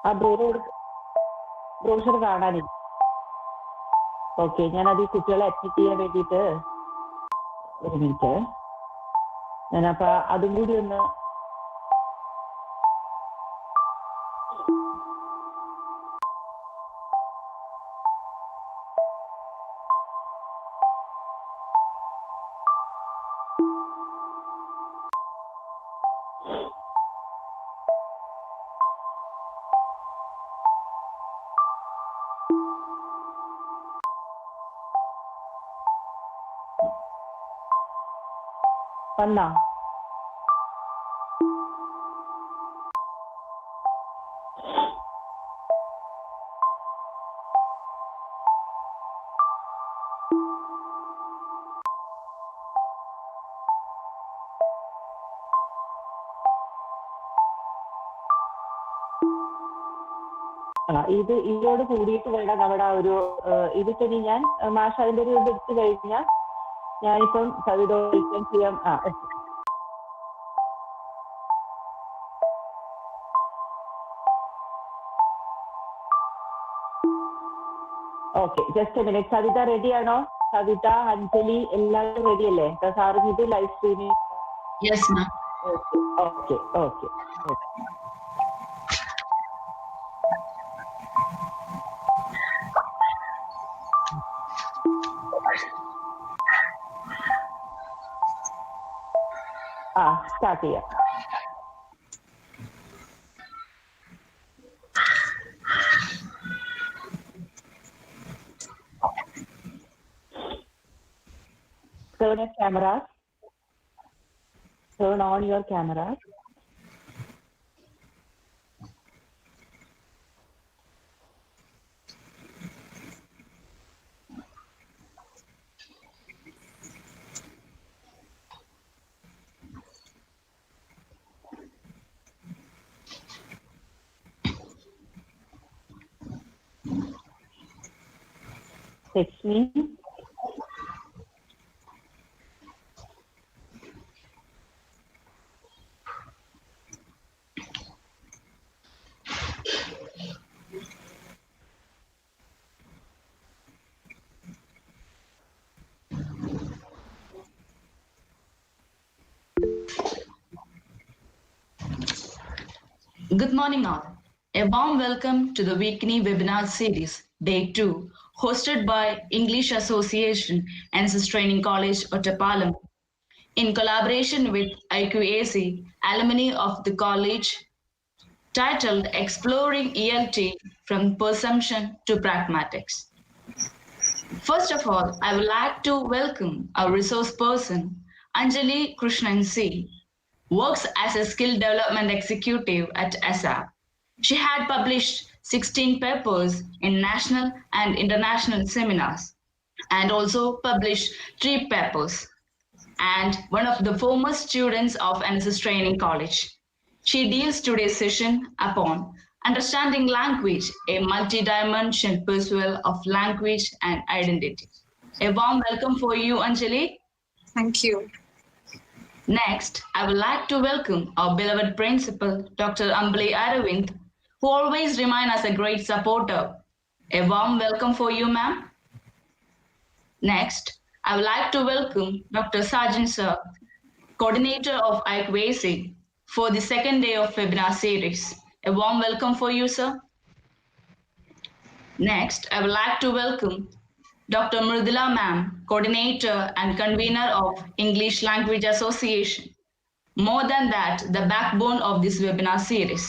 ആ ബ്രോഷർ കാണാനില്ല. ഓക്കെ, ഞാനത് ഈ കുട്ടികളെ അഡ്മിറ്റ് ചെയ്യാൻ വേണ്ടിയിട്ട് ഒരു മിനിറ്റ്, ഞാനപ്പോ അതും കൂടി ഒന്ന് വന്നാ. ഇതോട് കൂടിയിട്ട് വേണം നമ്മുടെ ഒരു ഇതിനി ഞാൻ മാഷ് അതിന്റെ ഒരു ഇത് എടുത്തു കഴിഞ്ഞാൽ ഞാനിപ്പം സവിതോഷം ചെയ്യാം. Okay, just a minute. Savitha ready ആണോ? സവിത, അഞ്ജലി എല്ലാവരും റെഡി അല്ലേ? സാറിന് ഇത് live streaming. Okay okay. Start ചെയ്യാം. Turn your cameras. Turn on your cameras. Text me. Good morning all. A warm welcome to the weekly webinar series, Day 2, hosted by English Association and NSS Training College, Ottapalam, in collaboration with IQAC, alumni of the college, titled Exploring ELT from Perception to Pragmatics. First of all, I would like to welcome our resource person, Anjali Krishnan C., works as a skill development executive at ASAP. She had published 16 papers in national and international seminars and also published 3 papers, and one of the foremost students of NSS Training College. She deals today's session upon understanding language, a multi-dimensional pursuit of language and identity. A warm welcome for you, Anjali. Thank you. Next, I would like to welcome our beloved principal, Dr. Ambali Aravind, who always remains us a great supporter. A warm welcome for you, ma'am. Next, I would like to welcome Dr. Sajin Sir, coordinator of IQAC, for the second day of webinar series. A warm welcome for you, sir. Next, I would like to welcome Dr. Mridula ma'am, coordinator and convener of English Language Association. More than that, the backbone of this webinar series.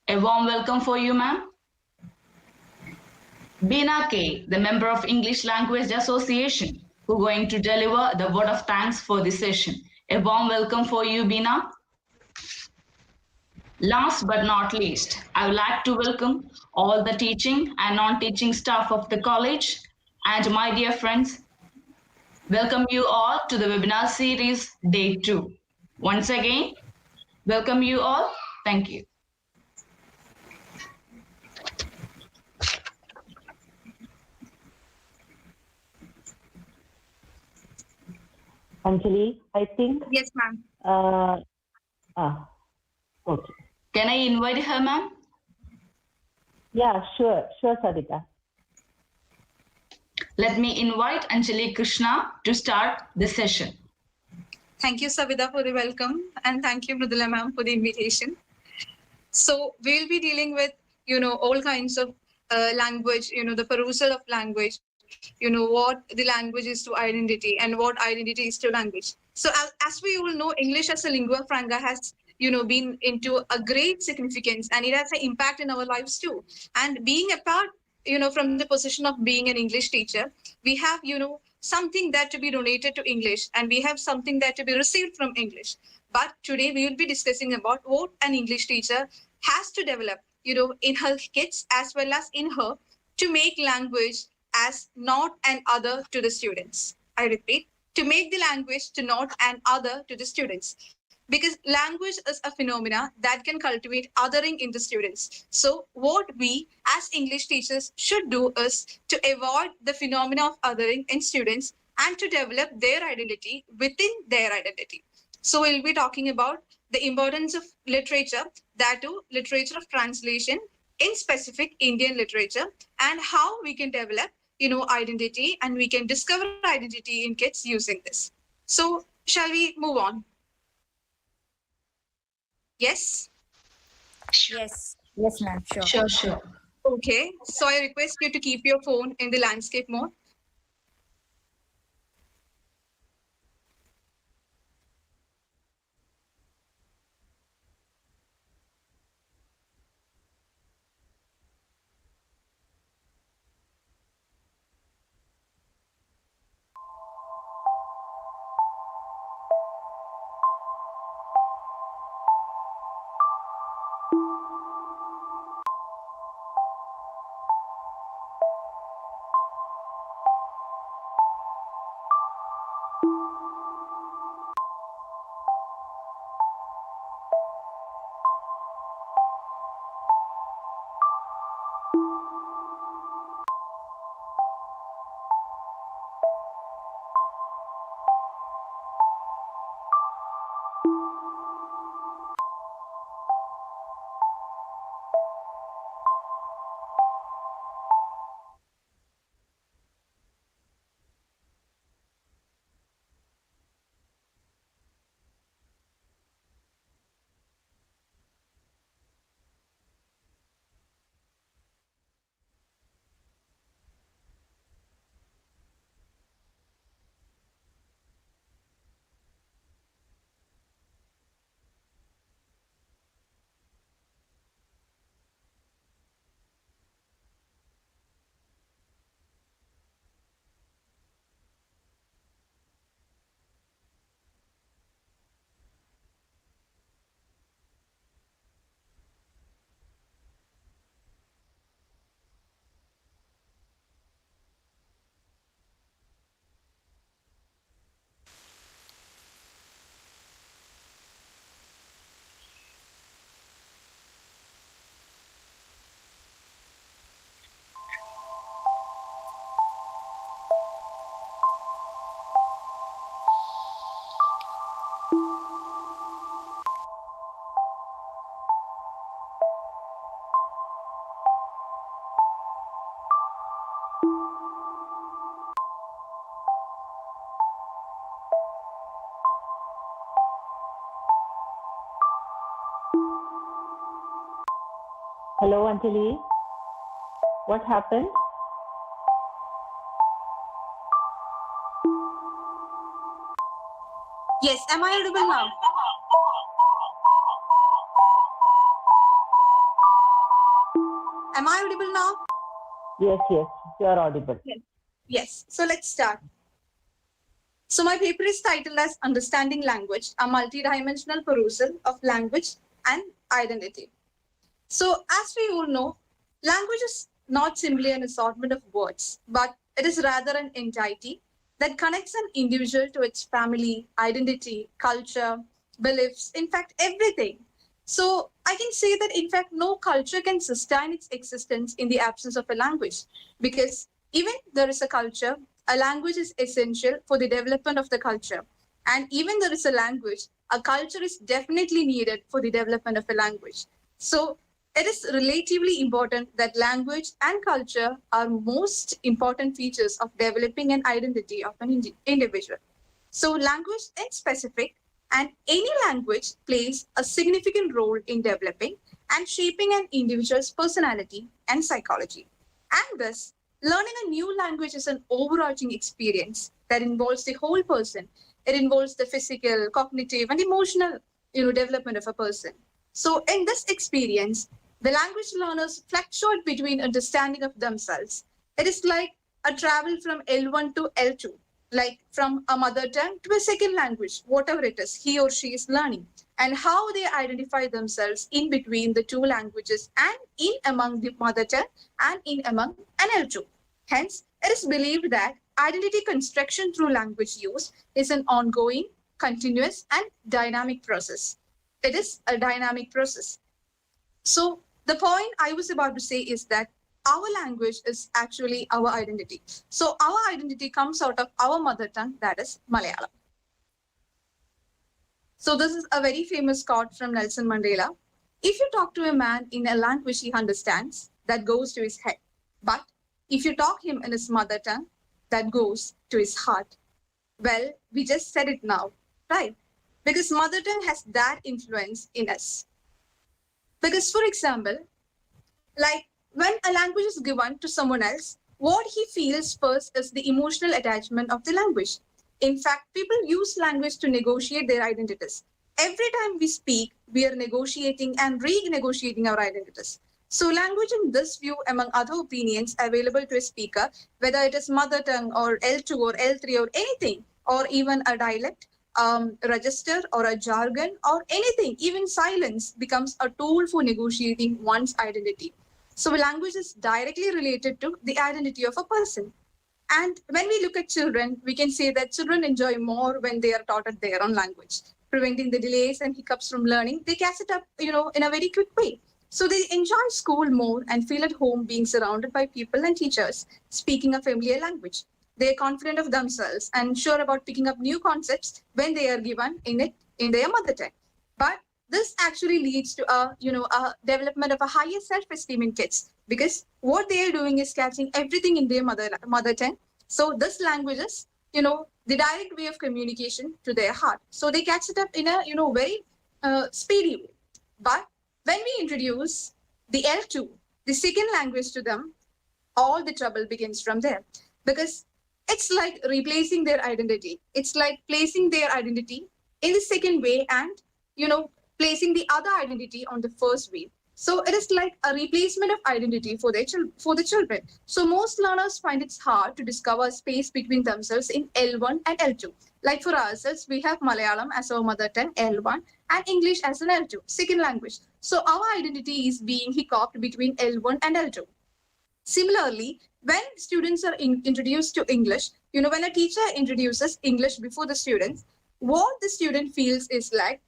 A warm welcome for you, ma'am. Bina K., the member of English Language Association, who is going to deliver the word of thanks for this session. A warm welcome for you, Bina. Last but not least, I would like to welcome all the teaching and non-teaching staff of the college and my dear friends. Welcome you all to the webinar series Day 2. Once again, welcome you all. Thank you. Anjali, I think. Yes, ma'am. Okay. Can I invite her, ma'am? Yeah, sure, Savita. Let me invite Anjali Krishna to start the session. Thank you, Savita, for the welcome, and thank you, Mridula ma'am, for the invitation. So we'll be dealing with, all kinds of language, the perusal of language, what the language is to identity and what identity is to language. So as we all know, English as a lingua franca has, been into a great significance, and it has an impact in our lives too. And being apart, from the position of being an English teacher, we have, something that to be donated to English, and we have something that to be received from English. But today we will be discussing about what an English teacher has to develop, in her kids as well as in her, to make language as not an other to the students. I repeat, to make the language to not an other to the students. Because language is a phenomena that can cultivate othering in the students. So what we as English teachers should do is to avoid the phenomena of othering in students and to develop their identity within their identity. So we'll be talking about the importance of literature, that too literature of translation in specific Indian literature, and how we can develop, identity, and we can discover identity in kids using this. So shall we move on? Yes? Yes, ma'am, sure. Sure. Okay, so I request you to keep your phone in the landscape mode. Hello, Anjali. What happened? Yes, am I audible now? Am I audible now? Yes, you are audible. Yes, so let's start. So my paper is titled as Understanding Language, a Multidimensional Perusal of Language and Identity. So as we all know, language is not simply an assortment of words, but it is rather an entity that connects an individual to its family, identity, culture, beliefs, in fact, everything. So I can say that, in fact, no culture can sustain its existence in the absence of a language, because even there is a culture, a language is essential for the development of the culture. And even there is a language, a culture is definitely needed for the development of a language. So it is relatively important that language and culture are most important features of developing an identity of an individual. So language in specific and any language plays a significant role in developing and shaping an individual's personality and psychology. And thus, learning a new language is an overarching experience that involves the whole person. It involves the physical, cognitive, and emotional, development of a person. So in this experience, the language learners fluctuate between understanding of themselves. It is like a travel from L1 to L2, like from a mother tongue to a second language, whatever it is he or she is learning, and how they identify themselves in between the two languages and in among the mother tongue and in among an L2. Hence, it is believed that identity construction through language use is an ongoing, continuous, and dynamic process. It is a dynamic process. So the point I was about to say is that our language is actually our identity. So our identity comes out of our mother tongue, that is Malayalam. So this is a very famous quote from Nelson Mandela. If you talk to a man in a language he understands, that goes to his head. But if you talk him in his mother tongue, that goes to his heart. Well, we just said it now, right? Because mother tongue has that influence in us. Because, for example, like when a language is given to someone else, what he feels first is the emotional attachment of the language. In fact, people use language to negotiate their identities. Every time we speak, we are negotiating and renegotiating our identities. So language in this view, among other opinions available to a speaker, whether it is mother tongue or L2 or L3 or anything, or even a dialect, register or a jargon or anything, even silence becomes a tool for negotiating one's identity. So language is directly related to the identity of a person. And when we look at children, we can say that children enjoy more when they are taught at their own language, preventing the delays and hiccups from learning. They catch it up, in a very quick way. So they enjoy school more and feel at home being surrounded by people and teachers speaking a familiar language. They are confident of themselves and sure about picking up new concepts when they are given in their mother tongue. But this actually leads to a development of a higher self-esteem in kids, because what they are doing is catching everything in their mother tongue. So this language is, the direct way of communication to their heart. So they catch it up in a, very speedy way. But when we introduce the L2, the second language to them, all the trouble begins from there, because it's like replacing their identity. It's like placing their identity in the second way and, placing the other identity on the first way. So it is like a replacement of identity for the children. So most learners find it hard to discover space between themselves in L1 and L2. Like for ourselves, we have Malayalam as our mother tongue, L1, and English as an L2, second language. So our identity is being hiccuped between L1 and L2. Similarly, when students are introduced to English, when a teacher introduces English before the students, what the student feels is like,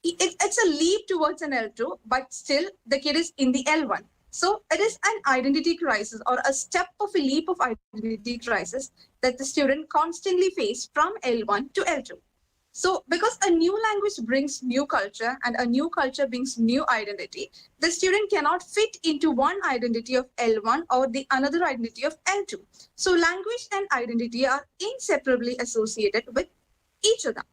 it's a leap towards an L2, but still the kid is in the L1. So it is an identity crisis or a step of a leap of identity crisis that the student constantly faces from L1 to L2. So because a new language brings new culture and a new culture brings new identity, the student cannot fit into one identity of L1 or the another identity of L2. So language and identity are inseparably associated with each other.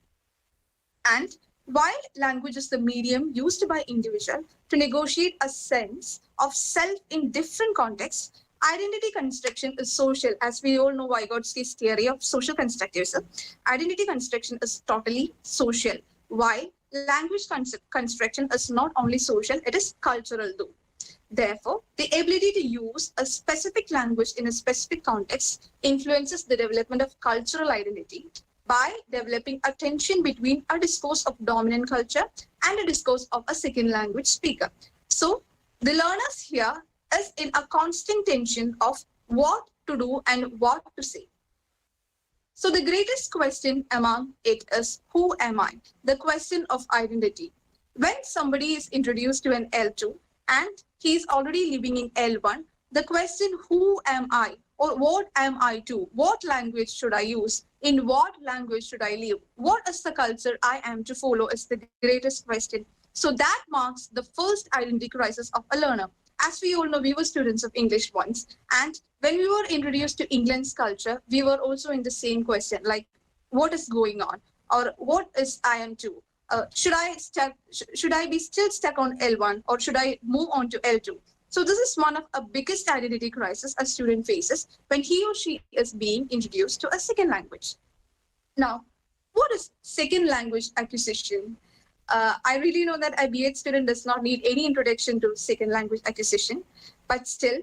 And while language is the medium used by individuals to negotiate a sense of self in different contexts, identity construction is social. As we all know Vygotsky's theory of social constructivism, identity construction is totally social, while language construction is not only social, it is cultural too. Therefore, the ability to use a specific language in a specific context influences the development of cultural identity by developing a tension between a discourse of dominant culture and a discourse of a second language speaker. So the learners here is in a constant tension of what to do and what to say. So the greatest question among it is, who am I? The question of identity. When somebody is introduced to an L2 and he is already living in L1, the question, who am I? Or what am I to? What language should I use? In what language should I live? What is the culture I am to follow is the greatest question So that marks the first identity crisis of a learner. As we all know, we were students of English once. And when we were introduced to England's culture, we were also in the same question, like, what is going on? Or what is IM2? Should I be still stuck on L1 or should I move on to L2? So this is one of the biggest identity crisis a student faces when he or she is being introduced to a second language. Now, what is second language acquisition? I really know that a BEd student does not need any introduction to second language acquisition, but still,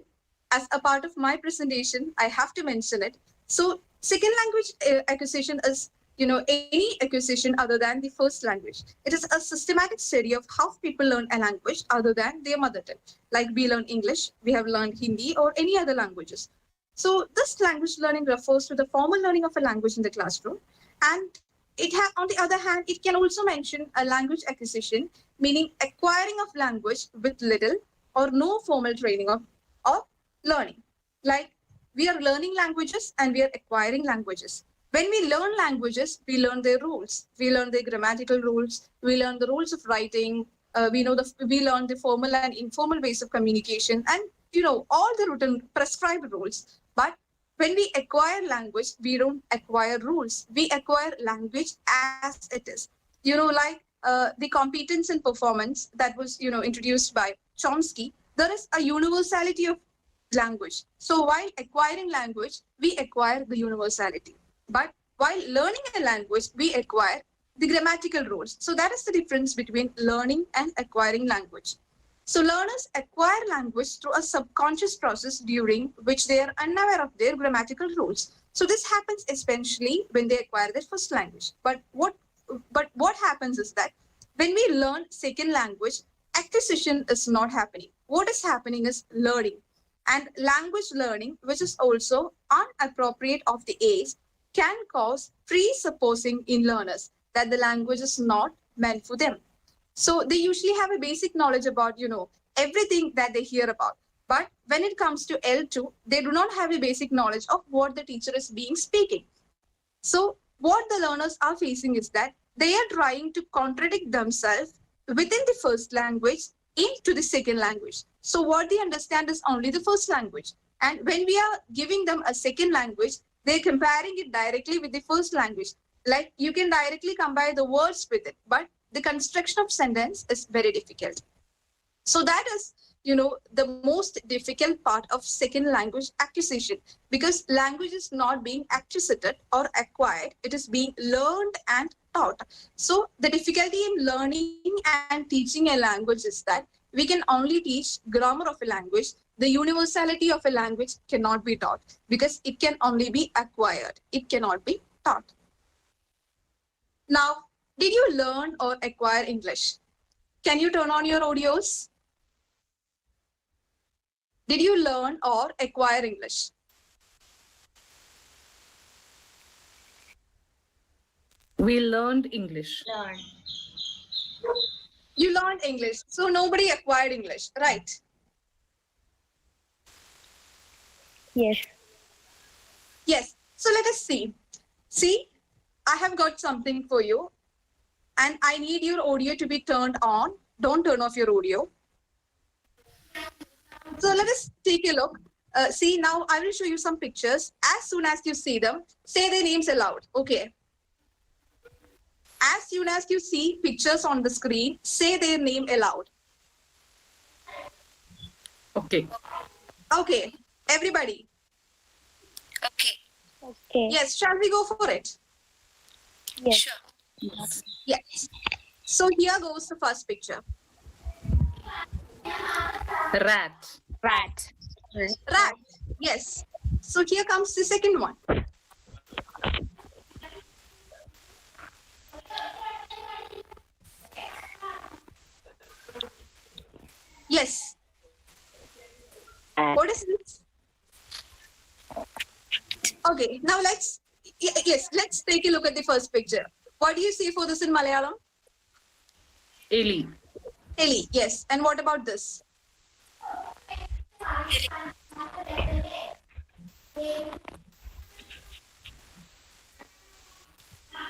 as a part of my presentation, I have to mention it. So second language acquisition is any acquisition other than the first language. It is a systematic study of how people learn a language other than their mother tongue. Like we learn English, we have learned Hindi or any other languages. So this language learning refers to the formal learning of a language in the classroom. And on the other hand, it can also mention a language acquisition, meaning acquiring of language with little or no formal training of learning. Like we are learning languages and we are acquiring languages. When we learn languages, we learn their rules. We learn their grammatical rules. We learn the rules of writing. We learn the formal and informal ways of communication, and all the written prescribed rules. But when we acquire language, we don't acquire rules. We acquire language as it is. Like the competence and performance that was introduced by Chomsky. There is a universality of language. So while acquiring language, we acquire the universality. But while learning a language, we acquire the grammatical rules. So that is the difference between learning and acquiring language. So learners acquire language through a subconscious process during which they are unaware of their grammatical rules. So this happens especially when they acquire their first language. But what happens is that when we learn second language, acquisition is not happening. What is happening is learning. And language learning, which is also inappropriate of the age, can cause presupposing in learners that the language is not meant for them. So they usually have a basic knowledge about, everything that they hear about. But when it comes to L2, they do not have a basic knowledge of what the teacher is speaking. So what the learners are facing is that they are trying to contradict themselves within the first language into the second language. So what they understand is only the first language. And when we are giving them a second language, they're comparing it directly with the first language. Like you can directly combine the words with it, but the construction of sentence is very difficult. So that is, the most difficult part of second language acquisition, because language is not being acquisited or acquired. It is being learned and taught. So the difficulty in learning and teaching a language is that we can only teach grammar of a language. The universality of a language cannot be taught because it can only be acquired. It cannot be taught. Now, did you learn or acquire English? Can you turn on your audios? Did you learn or acquire English? We learned English. You learned English, so nobody acquired English, right? Yes. Yes. So let us see. See, I have got something for you, and I need your audio to be turned on. Don't turn off your audio. So let us take a look. See, now I will show you some pictures. As soon as you see them, say their names aloud. Okay. As soon as you see pictures on the screen, say their name aloud. Okay. Okay. Everybody. Okay. Yes. Shall we go for it? Yes. Sure. Yes. So here goes the first picture. Rat. Rat. Rat. Yes. So here comes the second one. Yes. What is this? Okay, now let's take a look at the first picture. What do you see for this in Malayalam? Eli. Eli, yes. And what about this?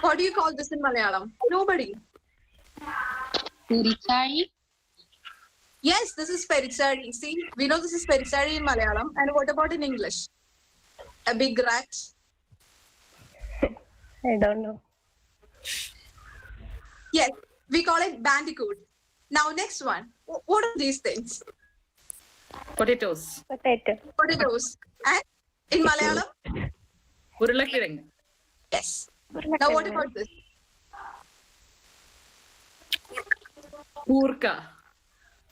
What do you call this in Malayalam? Nobody. Perichay. Yes, this is Perichari. See, we know this is Perichari in Malayalam. And what about in English? A big rat. I don't know. Yes, we call it bandicoot. Now, next one. What are these things? Potatoes. Potato. Potatoes. And in Malayalam? Urulakiranga. Yes. Now, what about this? Kurka.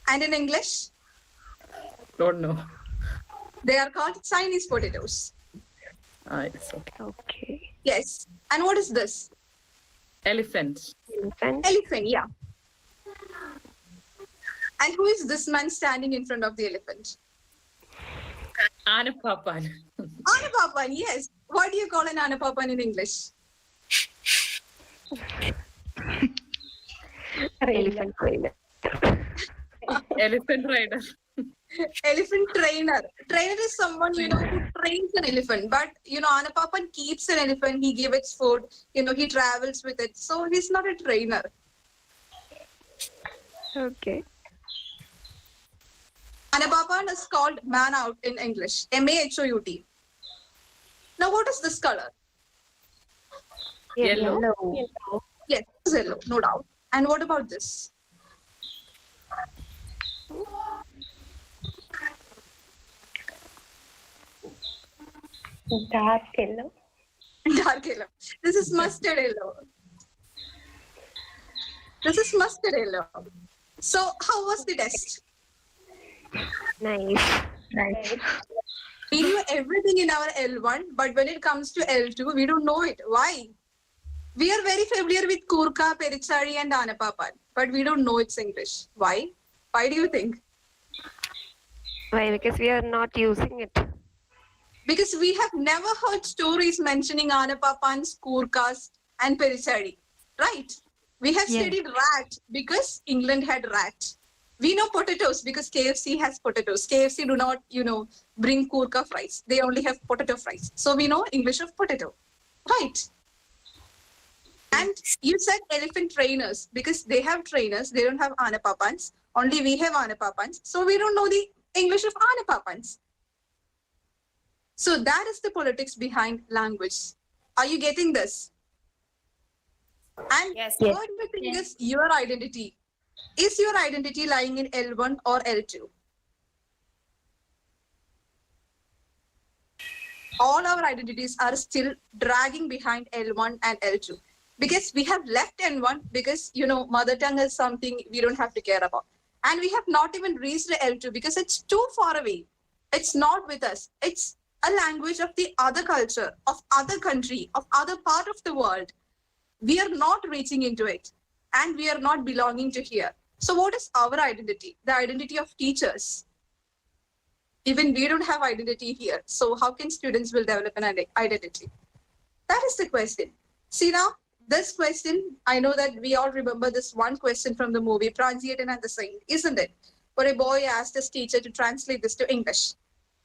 And in English? Don't know. They are called Chinese potatoes. It's okay. Okay. Yes. And what is this? Elephant. Elephant. Elephant, yeah. And who is this man standing in front of the elephant? Anapapan. Anapapan, yes. What do you call an anapapan in English? Elephant trainer. Elephant rider. Elephant trainer. Trainer is someone, who trains an elephant. But, anapapan keeps an elephant. He gives it food. He travels with it. So he's not a trainer. Okay. Anapapan is called man out in English. MAHOUT. Now, what is this color? Yellow. Yellow. Yes, it's yellow, no doubt. And what about this? Dark yellow. Dark yellow. This is mustard yellow. This is mustard yellow. So, how was the test? Nice. Nice. We knew everything in our L1, but when it comes to L2, we don't know it. Why? We are very familiar with Kurka, Perichari, and Anapapan, but we don't know its English. Why? Why do you think? Why? Because we are not using it. Because we have never heard stories mentioning Anapapans, Kurkas, and Perichari, right? We have studied rat because England had rat. We know potatoes because KFC has potatoes. KFC do not, bring Kurka fries. They only have potato fries. So we know English of potato, right? And you said elephant trainers because they have trainers. They don't have Anapapans. Only we have Anapapans. So we don't know the English of Anapapans. So that is the politics behind language. Are you getting this? And Yes. what do you think is your identity? Is your identity lying in L1 or L2? All our identities are still dragging behind L1 and L2 because we have left N1 because, mother tongue is something we don't have to care about. And we have not even reached L2 because it's too far away. It's not with us. It's a language of the other culture, of other country, of other part of the world. We are not reaching into it and we are not belonging to here. So what is our identity? The identity of teachers. Even we don't have identity here. So how can students will develop an identity? That is the question. See now, this question, I know that we all remember this one question from the movie Pranjiyatan and the Saint, isn't it? Where a boy asked his teacher to translate this to English.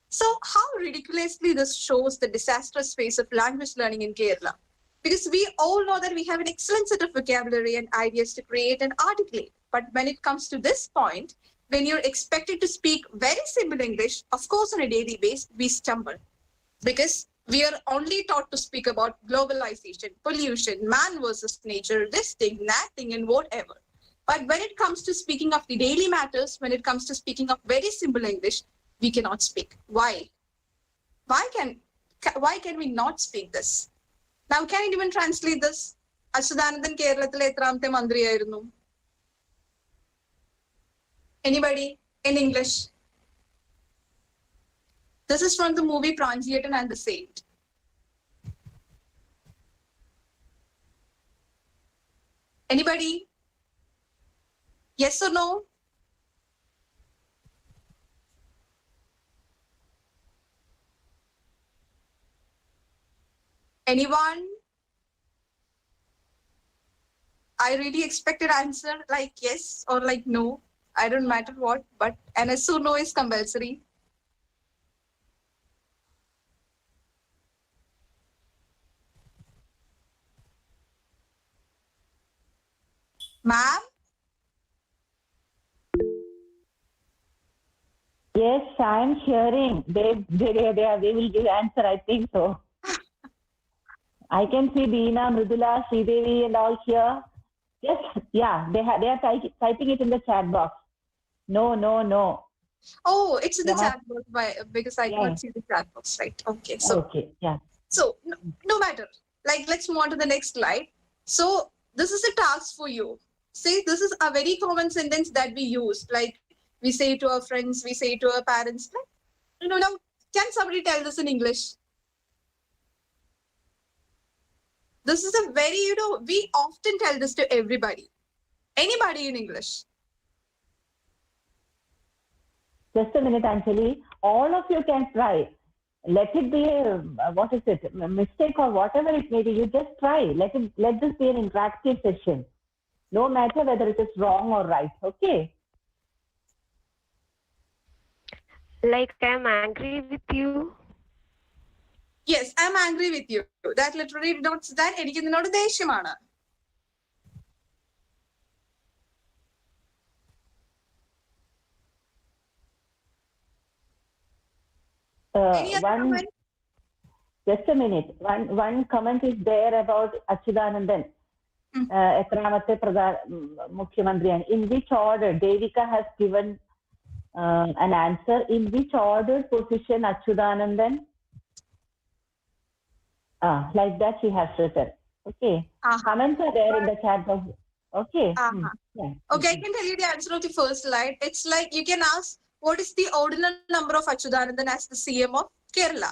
So how ridiculously this shows the disastrous phase of language learning in Kerala. Because we all know that we have an excellent set of vocabulary and ideas to create and articulate. But when it comes to this point, when you're expected to speak very simple English, of course, on a daily basis, we stumble. Because we are only taught to speak about globalization, pollution, man versus nature, this thing, that thing, and whatever. But when it comes to speaking of the daily matters, when it comes to speaking of very simple English, we cannot speak. Why? Why can we not speak this? Now, can you even translate this? Ashudanandan Keralathile etramte mandriyayirunnu? Anybody in English? This is from the movie Pranjiyatan and the Saint. Anybody? Yes or no? Anyone? I really expected answer like yes or like no. I don't matter what, but an yes or no is compulsory. Ma'am? Yes, I'm hearing. They will give answer. I think so. I can see Beena, Mridula, Sridevi, and all here. Yes, yeah, they are typing it in the chat box. No, no, no. Oh, it's in the Yeah. chat box because I Yeah. cannot see the chat box, right? Okay, so Okay, yeah. so no matter. Like, let's move on to the next slide. So this is a task for you. See, this is a very common sentence that we use. Like, we say to our friends, we say to our parents. Like, now, can somebody tell this in English? This is a very, we often tell this to everybody. Anybody in English. Just a minute, Anjali. All of you can try. Let it be a mistake or whatever it may be. You just try. Let this be an interactive session. No matter whether it is wrong or right. Okay. Like I'm angry with you. Yes, I'm angry with you. That literally denotes that എനിക്ക് നിന്നോട് ദേഷ്യമാണ്. Any other comment? Just a minute. One comment is there about Achyutanandan. എത്രാമത്തെ മുഖ്യമന്ത്രിയാണ്. In which order? Devika has given an answer. In which order position Achyutanandan? Like that she has written. Okay. Comments are there in the chat box. Okay. Yeah. Okay, I can tell you the answer of the first slide. It's like you can ask, what is the ordinal number of Achyutanandan as the CM of Kerala?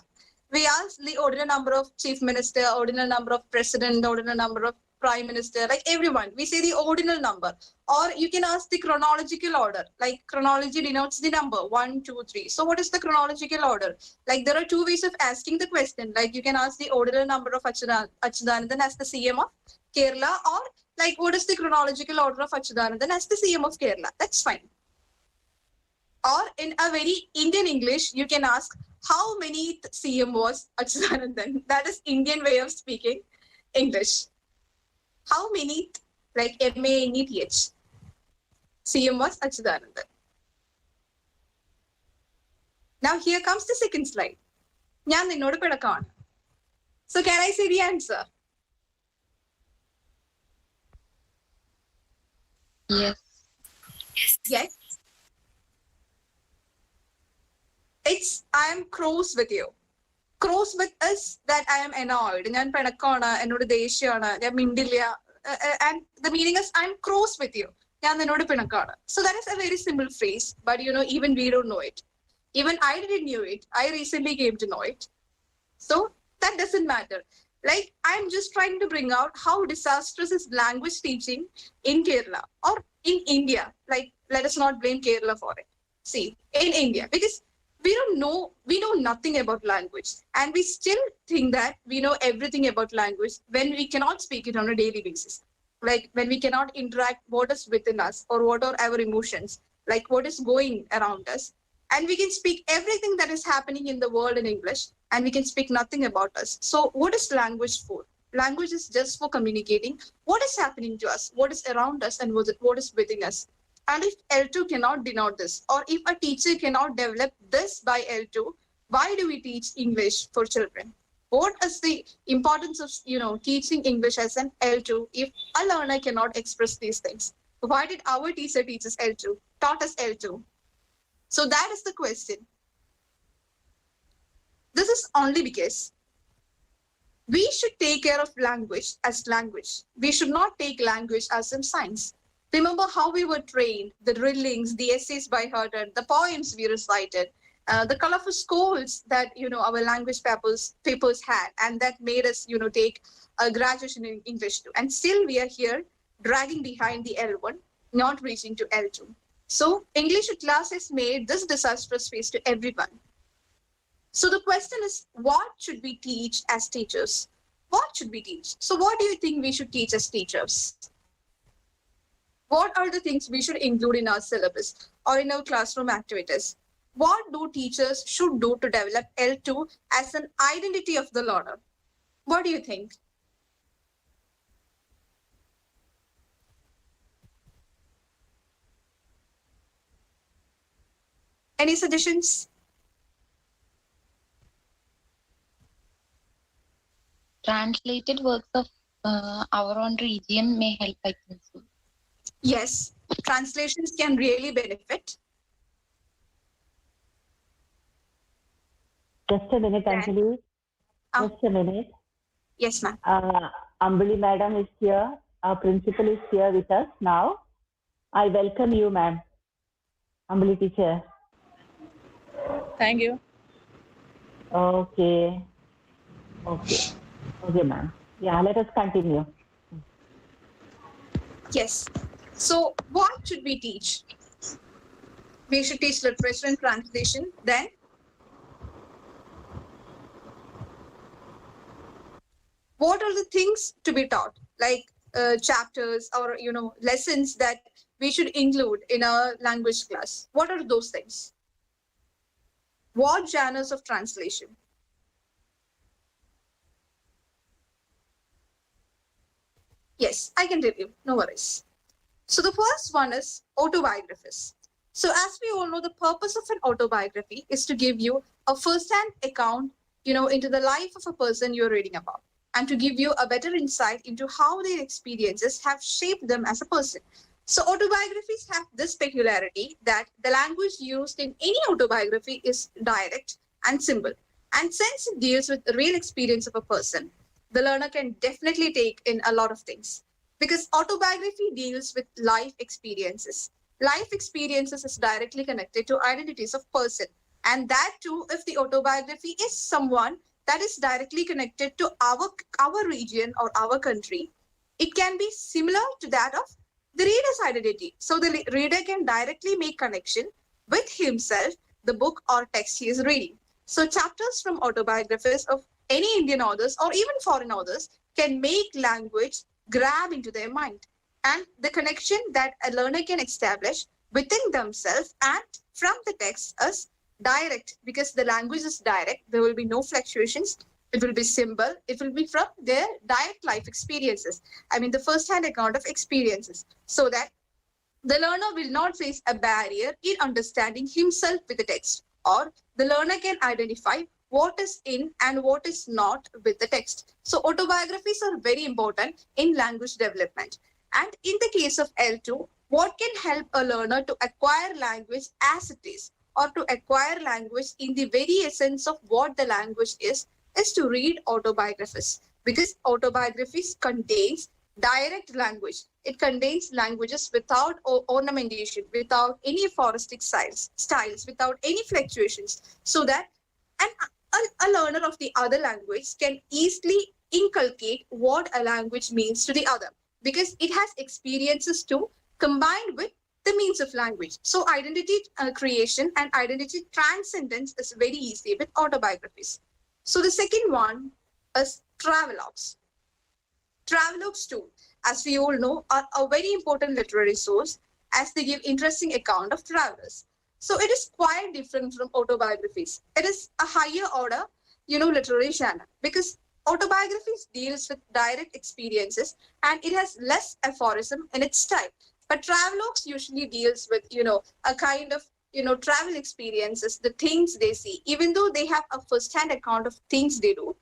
We ask the ordinal number of chief minister, ordinal number of president, ordinal number of prime minister, like everyone. We say the ordinal number. Or you can ask the chronological order. Like chronology denotes the number 1, 2, 3. So what is the chronological order? Like there are two ways of asking the question. Like you can ask the ordinal number of Achyutanandan as the CM of Kerala, or like what is the chronological order of Achyutanandan as the CM of Kerala? That's fine. Or in a very Indian English, you can ask how many CM was Achyutanandan. That is Indian way of speaking English. How many, like MANETH, CM was Achyutanandan. Now here comes the second slide. ഞാൻ നിന്നോട് പിണക്കമാണ്. So can I say the answer? Yes. Yes. It's I am cross with you. Cross with us that I am annoyed. ഞാൻ പിണക്കമാണ്, എന്നോട് ദേഷ്യമാണ്, ഞാൻ മിണ്ടില്ല. And the meaning is I'm cross with you. ഞാൻ നിന്നോട് പിണക്കമാണ്. So that is a very simple phrase, but even we don't know it. Even I didn't know it. I recently came to know it. So that doesn't matter. Like, I'm just trying to bring out how disastrous is language teaching in Kerala or in India. Like, let us not blame Kerala for it. See, in India, because we know nothing about language, and we still think that we know everything about language when we cannot speak it on a daily basis. Like when we cannot interact what is within us or what are our emotions, like what is going around us. And we can speak everything that is happening in the world in English, and we can speak nothing about us. So what is language for? Language is just for communicating what is happening to us, what is around us, and what is within us. And if L2 cannot denote this, or if a teacher cannot develop this by L2, why do we teach English for children? What is the importance of teaching English as an L2 if a learner cannot express these things? Why did our teacher teach us L2, taught us L2? So that is the question. This is only because we should take care of language as language. We should not take language as in science. Remember how we were trained, the drillings, the essays by heart, the poems we recited, the colorful scrolls that our language papers had, and that made us take a graduation in English too. And still we are here dragging behind the L1, not reaching to L2. So English at last has made this disastrous face to everyone. So the question is, what should we teach as teachers? What should we teach? So what do you think we should teach as teachers? What are the things we should include in our syllabus or in our classroom activities? What do teachers should do to develop L2 as an identity of the learner? What do you think? Any suggestions? Translated works of our own region may help, I think so. Yes, translations can really benefit. Just a minute, Then- Anjali. Just a minute. Yes, ma'am. Ambali madam is here. Our principal is here with us now. I welcome you, ma'am. Ambali teacher. Thank you. Okay. Okay, ma'am. Yeah, let us continue. Yes. So what should we teach? We should teach literature and translation. Then what are the things to be taught? Like chapters or lessons that we should include in our language class. What are those things? What genres of translation? Yes, I can tell you. No worries. So the first one is autobiographies. So as we all know, the purpose of an autobiography is to give you a first-hand account, into the life of a person you're reading about, and to give you a better insight into how their experiences have shaped them as a person. So autobiographies have this peculiarity that the language used in any autobiography is direct and simple. And since it deals with the real experience of a person, the learner can definitely take in a lot of things. Because autobiography deals with life experiences. Life experiences is directly connected to identities of person. And that too, if the autobiography is someone that is directly connected to our region or our country, it can be similar to that of the reader's identity. So the reader can directly make connection with himself, the book or text he is reading. So chapters from autobiographies of any Indian authors or even foreign authors can make language grab into their mind. And the connection that a learner can establish within themselves and from the text is direct, because the language is direct. There will be no fluctuations. It will be simple. It will be from their direct life experiences. I mean, the first-hand account of experiences, so that the learner will not face a barrier in understanding himself with the text, or the learner can identify what is in and what is not with the text. So autobiographies are very important in language development. And in the case of L2, what can help a learner to acquire language as it is, or to acquire language in the very essence of what the language is to read autobiographies. Because autobiographies contains direct language. It contains languages without ornamentation, without any aphoristic styles, without any fluctuations, so that a learner of the other language can easily inculcate what a language means to the other, because it has experiences too combined with the means of language. So identity creation and identity transcendence is very easy with autobiographies. So the second one is travelogues. Travelogues too, as we all know, are a very important literary source, as they give interesting account of travelers. So it is quite different from autobiographies. It is a higher order, literary genre, because autobiographies deals with direct experiences and it has less aphorism in its style. But travelogues usually deals with, a kind of, travel experiences, the things they see. Even though they have a first-hand account of things they do,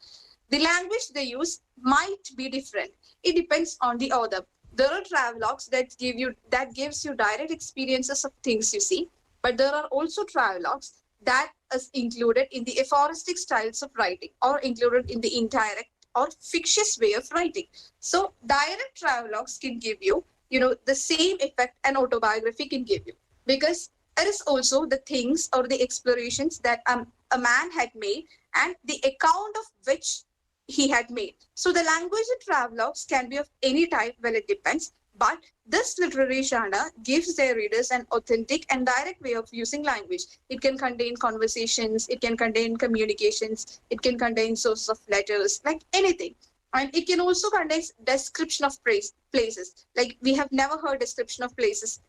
the language they use might be different. It depends on the author. There are travelogues that gives you direct experiences of things you see, but there are also travelogues that is included in the aphoristic styles of writing, or included in the indirect or fictitious way of writing. So direct travelogues can give you, the same effect an autobiography can give you, because it is also the things or the explorations that a man had made and the account of which he had made. So the language in travelogues can be of any type, well, it depends. But this literary genre gives their readers an authentic and direct way of using language. It can contain conversations, it can contain communications, it can contain sources of letters, like anything. And it can also contain description of places. Like we have never heard description of places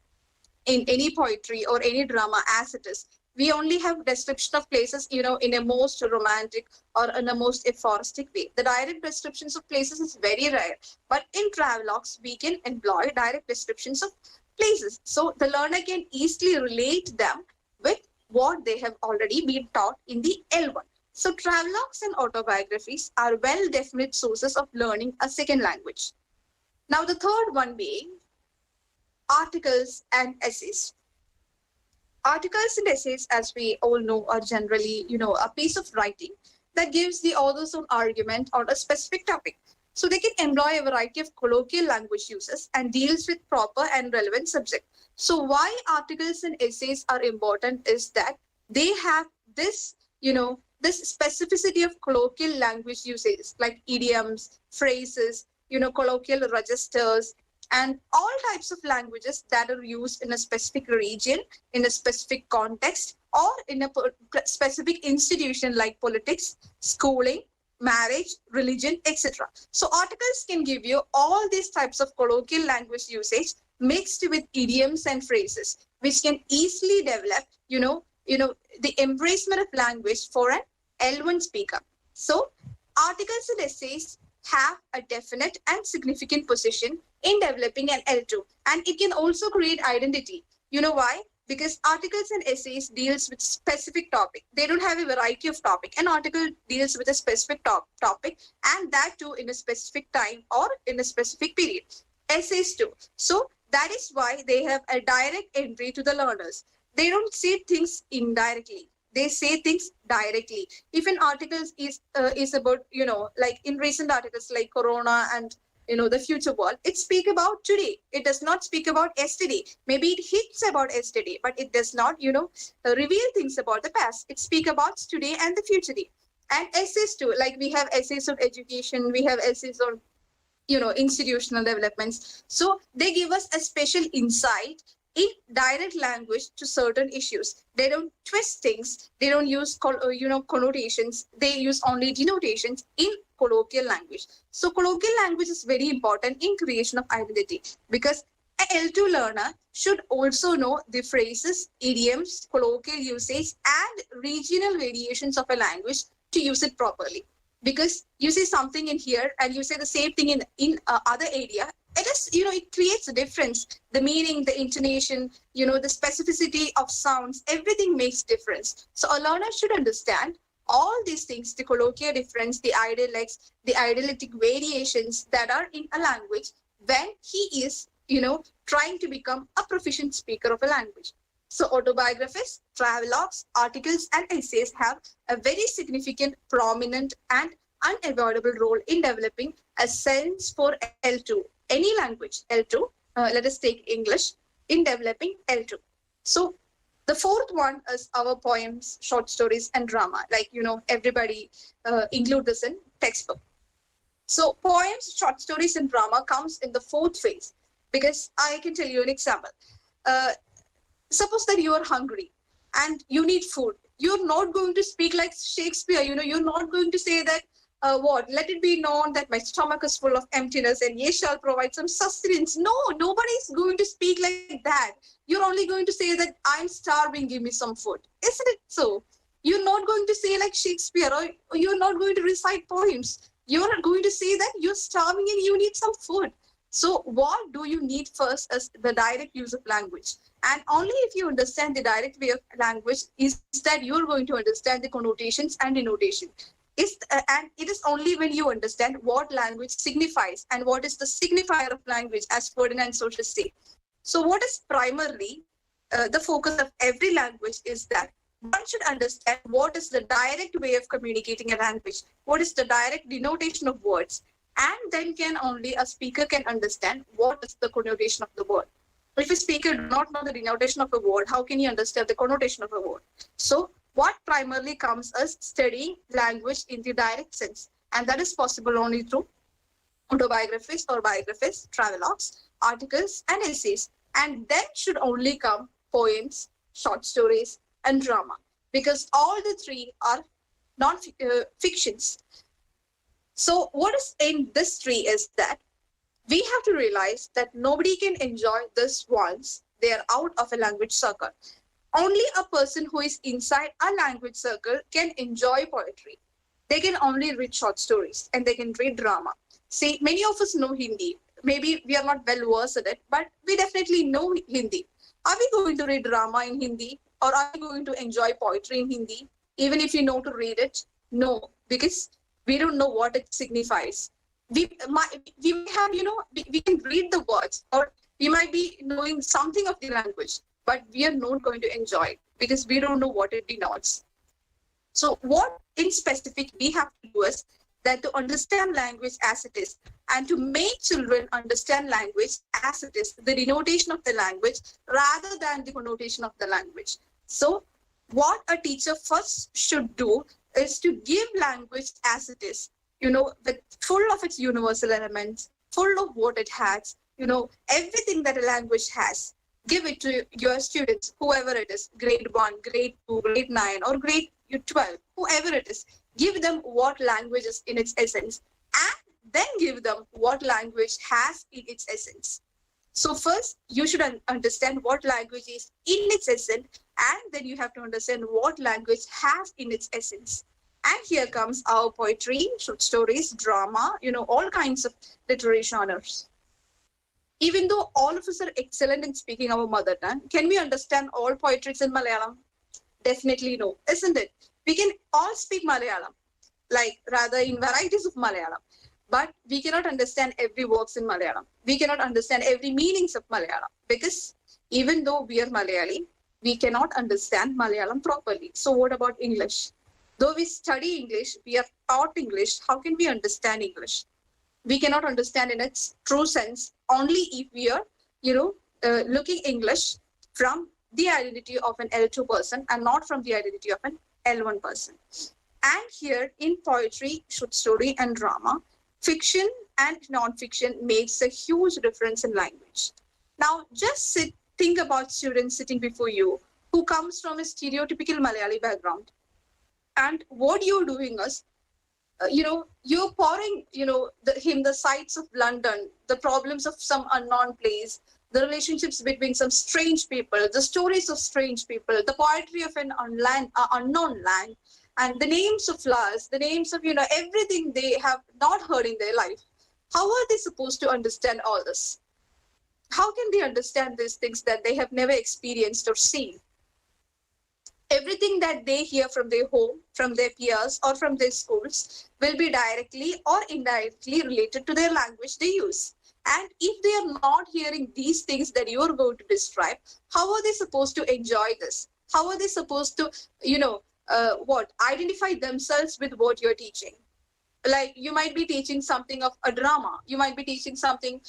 in any poetry or any drama as it is. We only have description of places, in a most romantic or in a most aphoristic way. The direct descriptions of places is very rare. But in travelogues, we can employ direct descriptions of places. So the learner can easily relate them with what they have already been taught in the L1. So travelogues and autobiographies are well-defined sources of learning a second language. Now the third one being articles and essays. Articles and essays, as we all know, are generally, a piece of writing that gives the author's own argument on a specific topic. So they can employ a variety of colloquial language uses and deals with proper and relevant subject. So why articles and essays are important is that they have this, this specificity of colloquial language usages like idioms, phrases, colloquial registers, and all types of languages that are used in a specific region, in a specific context, or in a specific institution like politics, schooling, marriage, religion, etc. So articles can give you all these types of colloquial language usage mixed with idioms and phrases, which can easily develop, the embracement of language for an L1 speaker. So articles and essays have a definite and significant position in developing an L2, and it can also create identity. You know why? Because articles and essays deals with specific topic. They don't have a variety of topic. An article deals with a specific topic, and that too in a specific time or in a specific period. Essays too. So that is why they have a direct entry to the learners. They don't say things indirectly. They say things directly. If an article is about, like in recent articles like Corona and the future world, it speaks about today. It does not speak about yesterday. Maybe it hints about yesterday, but it does not, reveal things about the past. It speaks about today and the future day. And essays too, like we have essays on education, we have essays on, institutional developments. So they give us a special insight in direct language to certain issues. They don't twist things. They don't use, connotations. They use only denotations in colloquial language. So colloquial language is very important in creation of identity, because a L2 learner should also know the phrases, idioms, colloquial usage, and regional variations of a language to use it properly. Because you say something in here and you say the same thing in other area, it creates a difference. The meaning, the intonation, the specificity of sounds, everything makes difference. So a learner should understand all these things, the colloquial difference, the idealects, the idealectic variations that are in a language when he is, trying to become a proficient speaker of a language. So autobiographies, travelogues, articles, and essays have a very significant, prominent, and unavoidable role in developing a sense for L2. Any language, L2, let us take English, in developing L2. So the fourth one is our poems, short stories, and drama. Like, everybody include this in textbook. So poems, short stories, and drama comes in the fourth phase, because I can tell you an example. Suppose that you are hungry and you need food. You're not going to speak like Shakespeare. You're not going to say that, let it be known that my stomach is full of emptiness and ye shall provide some sustenance. No, nobody's going to speak like that. You're only going to say that I'm starving, give me some food. Isn't it so? You're not going to say like Shakespeare, or you're not going to recite poems. You're going to say that you're starving and you need some food. So what do you need first is the direct use of language. And only if you understand the direct way of language is that you're going to understand the connotations and denotation. And it is only when you understand what language signifies and what is the signifier of language, as Ferdinand Saussure says. So what is primarily the focus of every language is that one should understand what is the direct way of communicating a language, what is the direct denotation of words, and then a speaker can understand what is the connotation of the word. If a speaker does not know the denotation of a word, how can he understand the connotation of a word? So what primarily comes is studying language in the direct sense, and that is possible only through autobiographies or biographies, travelogues, articles, and essays. And then should only come poems, short stories, and drama, because all the three are non-fictions. So what is in this tree is that we have to realize that nobody can enjoy this once they are out of a language circle. Only a person who is inside a language circle can enjoy poetry. They can only read short stories and they can read drama. See, many of us know Hindi. Maybe we are not well versed in it, but we definitely know Hindi. Are we going to read drama in Hindi? Or are you going to enjoy poetry in Hindi, even if you know to read it? No, because we don't know what it signifies. We have, we can read the words, or we might be knowing something of the language, but we are not going to enjoy it because we don't know what it denotes. So what in specific we have to do is that to understand language as it is, and to make children understand language as it is, the denotation of the language rather than the connotation of the language. So what a teacher first should do is to give language as it is, with full of its universal elements, full of what it has, everything that a language has. Give it to your students, whoever it is, grade 1, grade 2, grade 9, or grade 12, whoever it is. Give them what language is in its essence, and then give them what language has in its essence. So first, you should understand what language is in its essence, and then you have to understand what language has in its essence. And here comes our poetry, short stories, drama, all kinds of literary genres. Even though all of us are excellent in speaking our mother tongue, can we understand all poetries in Malayalam? Definitely no, isn't it? We can all speak Malayalam, rather in varieties of Malayalam, but we cannot understand every works in Malayalam. We cannot understand every meanings of Malayalam, because even though we are Malayali, we cannot understand Malayalam properly. So what about English? Though we study English, we are taught English, how can we understand English? We cannot understand in its true sense only if we are, looking English from the identity of an L2 person and not from the identity of an L1 person. And here in poetry, short story, and drama, fiction and non-fiction makes a huge difference in language. Now, just think about students sitting before you who comes from a stereotypical Malayali background. And what you're doing is, you're pouring, the sights of London, the problems of some unknown place, the relationships between some strange people, the stories of strange people, the poetry of an unknown land, and the names of flowers, the names of, everything they have not heard in their life. How are they supposed to understand all this? How can they understand these things that they have never experienced or seen? Everything that they hear from their home, from their peers, or from their schools will be directly or indirectly related to their language they use. And if they are not hearing these things that you are going to describe, how are they supposed to enjoy this? How are they supposed to, identify themselves with what you're teaching? Like, you might be teaching something of a drama. You might be teaching something,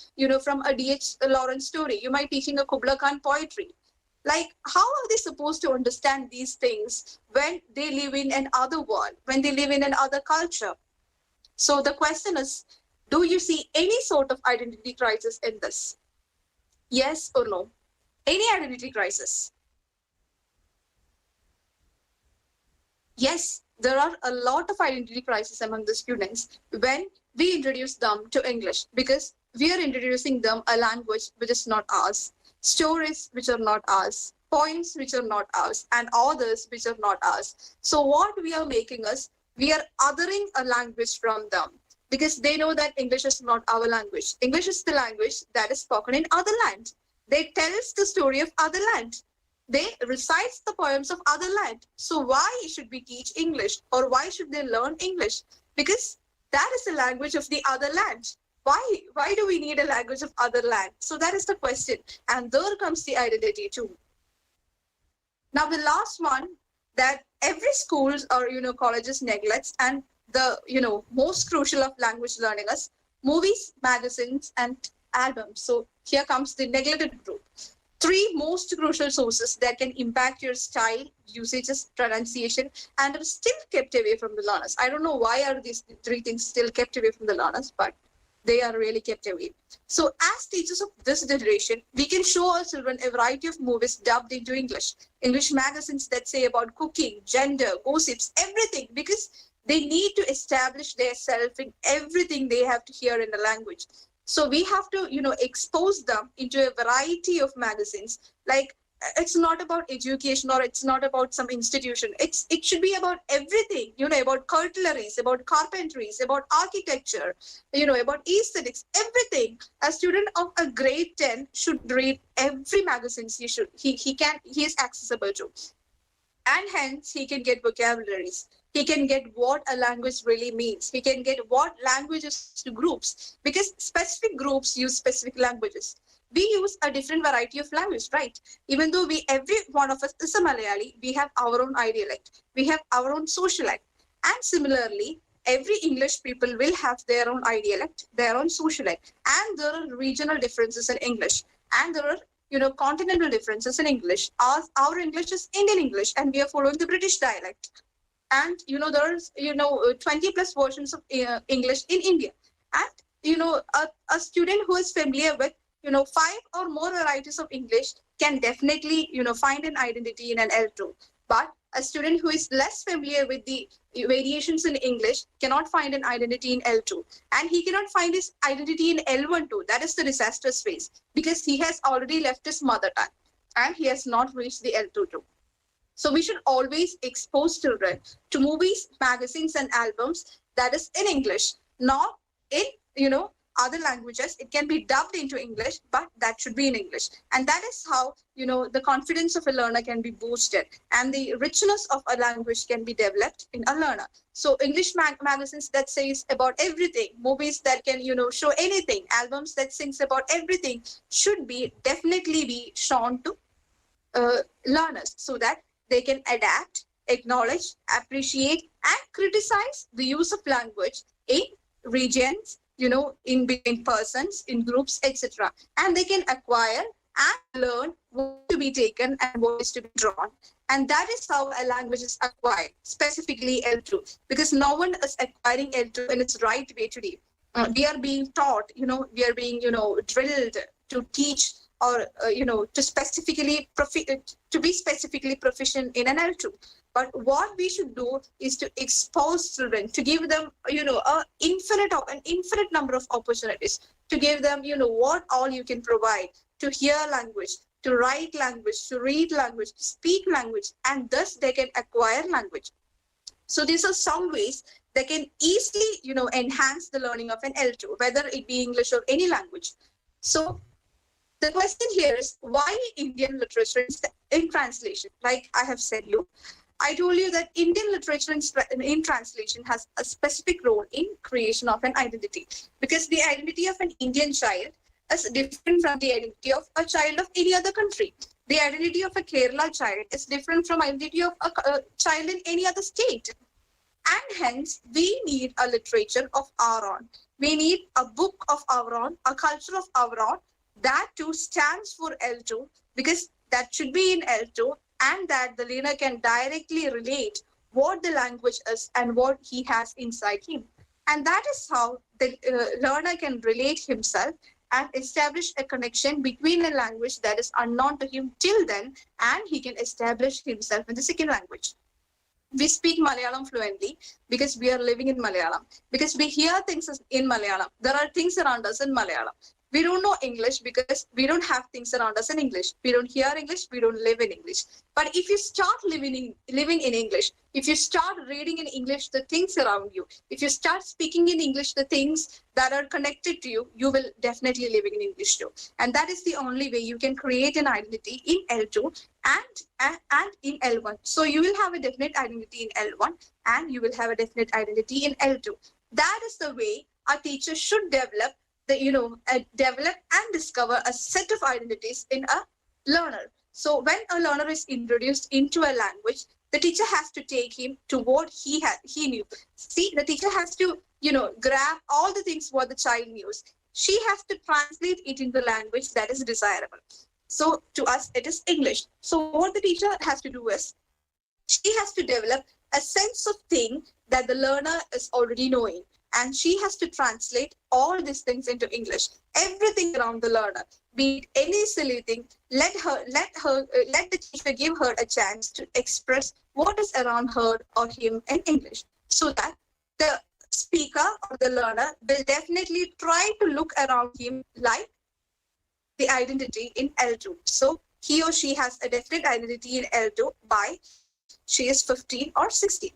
from a D.H. Lawrence story. You might be teaching a Kubla Khan poetry. Like, how are they supposed to understand these things when they live in another world, when they live in another culture? So the question is, do you see any sort of identity crisis in this? Yes or no? Any identity crisis? Yes, there are a lot of identity crises among the students when we introduce them to English, because we are introducing them a language which is not ours, stories which are not ours, poems which are not ours, and authors which are not ours. So what we are making is, we are othering a language from them, because they know that English is not our language. English is the language that is spoken in other land. They tell us the story of other land. They recite the poems of other land. So why should we teach English, or why should they learn English? Because that is the language of the other land. Why do we need a language of other land? So that is the question. And there comes the identity too. Now the last one that every schools or colleges neglects, and the most crucial of language learning is movies, magazines, and albums. So here comes the neglected group. 3 most crucial sources that can impact your style, usages, pronunciation, and are still kept away from the learners. I don't know why are these 3 things still kept away from the learners, but they are really kept away. So as teachers of this generation, we can show our children a variety of movies dubbed into English. English magazines that say about cooking, gender, gossips, everything, because they need to establish their self in everything they have to hear in the language. So we have to, expose them into a variety of magazines. Like, it's not about education, or it's not about some institution. It should be about everything, about cutleries, about carpentries, about architecture, about aesthetics, everything. A student of a grade 10 should read every magazine he is accessible to. And hence he can get vocabularies. He can get what a language really means. He can get what languages to groups, because specific groups use specific languages. We use a different variety of language, right? Even though every one of us is a Malayali, we have our own idealect. We have our own socialite. And similarly, every English people will have their own idealect, their own socialite. And there are regional differences in English. And there are continental differences in English. Our English is Indian English, and we are following the British dialect. And there's 20 plus versions of English in India. And a student who is familiar with 5 or more varieties of English can definitely find an identity in an L2. But a student who is less familiar with the variations in English cannot find an identity in L2. And he cannot find his identity in L1 too. That is the disastrous phase, because he has already left his mother tongue and he has not reached the L2 too. So we should always expose children to movies, magazines, and albums that is in English, not in other languages. It can be dubbed into English, but that should be in English. And that is how the confidence of a learner can be boosted, and the richness of a language can be developed in a learner. So English magazines that says about everything, movies that can show anything, albums that sings about everything should definitely be shown to learners, so that they can adapt, acknowledge, appreciate, and criticize the use of language in regions, in between persons, in groups, etc. And they can acquire and learn what to be taken and what is to be drawn. And that is how a language is acquired, specifically L2, because no one is acquiring L2 in its right way today. We are being taught, we are being, drilled to teach, or to specifically to be specifically proficient in an L2. But what we should do is to expose children, to give them an infinite number of opportunities, to give them what all you can provide, to hear language, to write language, to read language, to speak language, and thus they can acquire language. So these are some ways that can easily enhance the learning of an L2, whether it be English or any language. So the question here is, why Indian literature in translation? Like I have said I told you that Indian literature in translation has a specific role in creation of an identity, because the identity of an Indian child is different from the identity of a child of any other country. The identity of a Kerala child is different from identity of a child in any other state. And hence, we need a literature of our own. We need a book of our own, a culture of our own. That too stands for L2, because that should be in L2, and that the learner can directly relate what the language is and what he has inside him. And that is how the learner can relate himself and establish a connection between a language that is unknown to him till then, and he can establish himself in the second language. We speak Malayalam fluently because we are living in Malayalam, because we hear things in Malayalam. There are things around us in Malayalam. We don't know English because we don't have things around us in English. We don't hear English, we don't live in English. But if you start living in English, if you start reading in English the things around you, if you start speaking in English the things that are connected to you, you will definitely live in English too. And that is the only way you can create an identity in L2 and in L1. So you will have a definite identity in L1 and you will have a definite identity in L2. That is the way a teacher should develop develop and discover a set of identities in a learner. So when a learner is introduced into a language, the teacher has to take him to what he knew. See, the teacher has to, grab all the things what the child knows. She has to translate it into language that is desirable. So to us, it is English. So what the teacher has to do is, she has to develop a sense of thing that the learner is already knowing. And she has to translate all these things into English. Everything around the learner, be it any silly thing, let the teacher give her a chance to express what is around her or him in English, so that the speaker or the learner will definitely try to look around him like the identity in L2. So he or she has a definite identity in L2 by she is 15 or 16.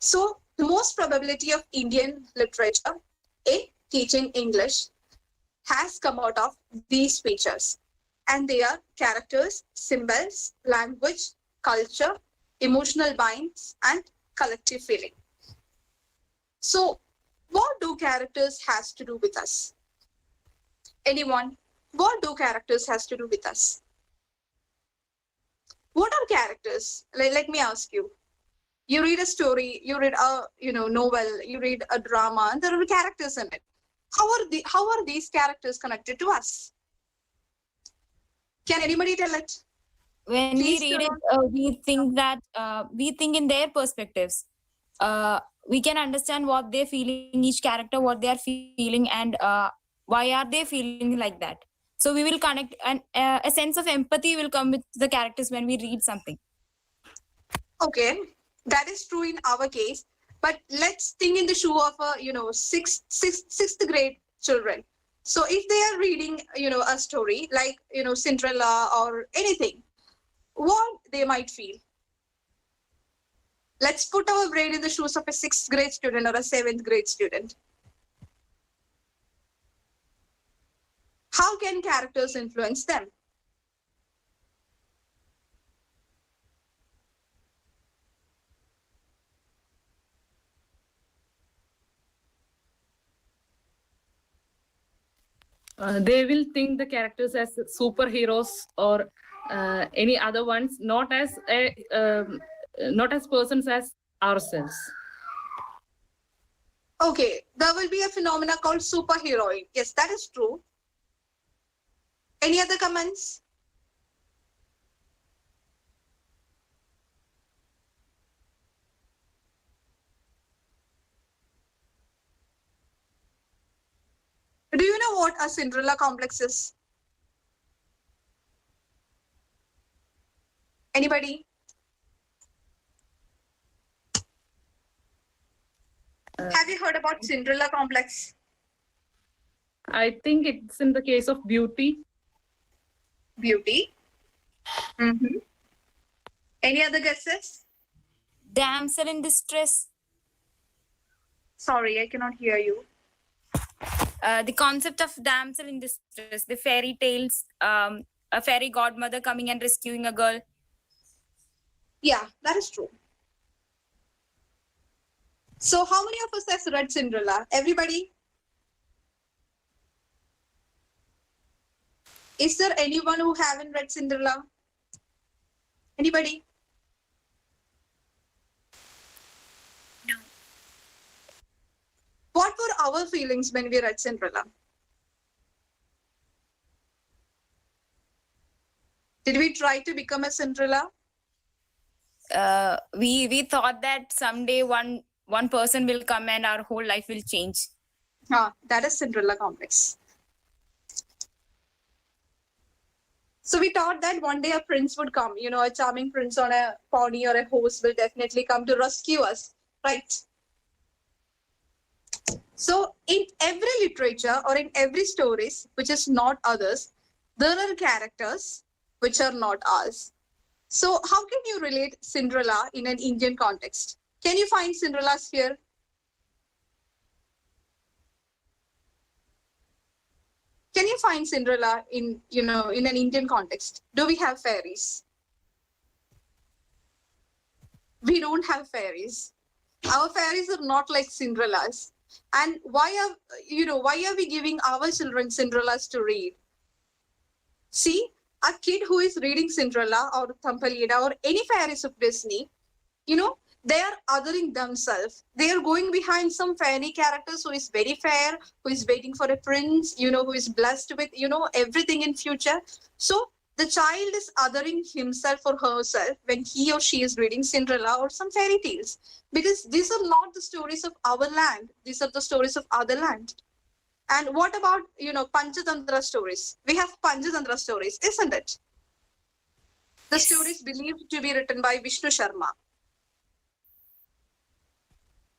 So the most probability of Indian literature in teaching English has come out of these features. And they are characters, symbols, language, culture, emotional binds, and collective feeling. So, what do characters has to do with us? Anyone? What do characters has to do with us? What are characters? Let me ask you. You read a story, you read a novel, you read a drama, and there are characters in it. How are these characters connected to us? Can anybody tell it? When Please we read tell it, we think in their perspectives. We can understand what they're feeling, each character, what they are feeling, and why are they feeling like that. So we will connect, and a sense of empathy will come with the characters when we read something. Okay, that is true in our case. But let's think in the shoe of a sixth grade children. So if they are reading a story like Cinderella or anything, what they might feel. Let's put our brain in the shoes of a 6th grade student or a 7th grade student. How can characters influence them? They will think the characters as superheroes or any other ones, not as persons as ourselves. Okay, there will be a phenomena called superheroine. Yes, that is true. Any other comments? Do you know what a Cinderella complex is? Anybody? Have you heard about Cinderella complex? I think it's in the case of beauty. Beauty. Any other guesses? Damsel in distress. Sorry, I cannot hear you. The concept of damsel in distress, the fairy tales, a fairy godmother coming and rescuing a girl. Yeah, that is true. So how many of us has read Cinderella? Everybody? Is there anyone who haven't read Cinderella? Anybody? No. What were our feelings when we read Cinderella? Did we try to become a Cinderella? We thought that someday one person will come and our whole life will change. That is Cinderella complex. So we thought that one day a prince would come, a charming prince on a pony or a horse will definitely come to rescue us, right? So in every literature or in every stories, which is not others, there are characters which are not ours. So how can you relate Cinderella in an Indian context? Can you find Cinderella's here? Can you find Cinderella in an Indian context? Do we have fairies? We don't have fairies. Our fairies are not like Cinderella's. And why are we giving our children Cinderellas to read? See, a kid who is reading Cinderella or Thumbelina or any fairies of Disney, they are othering themselves. They are going behind some fairy characters who is very fair, who is waiting for a prince, who is blessed with, everything in future. So the child is othering himself or herself when he or she is reading Cinderella or some fairy tales. Because these are not the stories of our land. These are the stories of other land. And what about, Panchatantra stories? We have Panchatantra stories, isn't it? The stories believed to be written by Vishnu Sharma.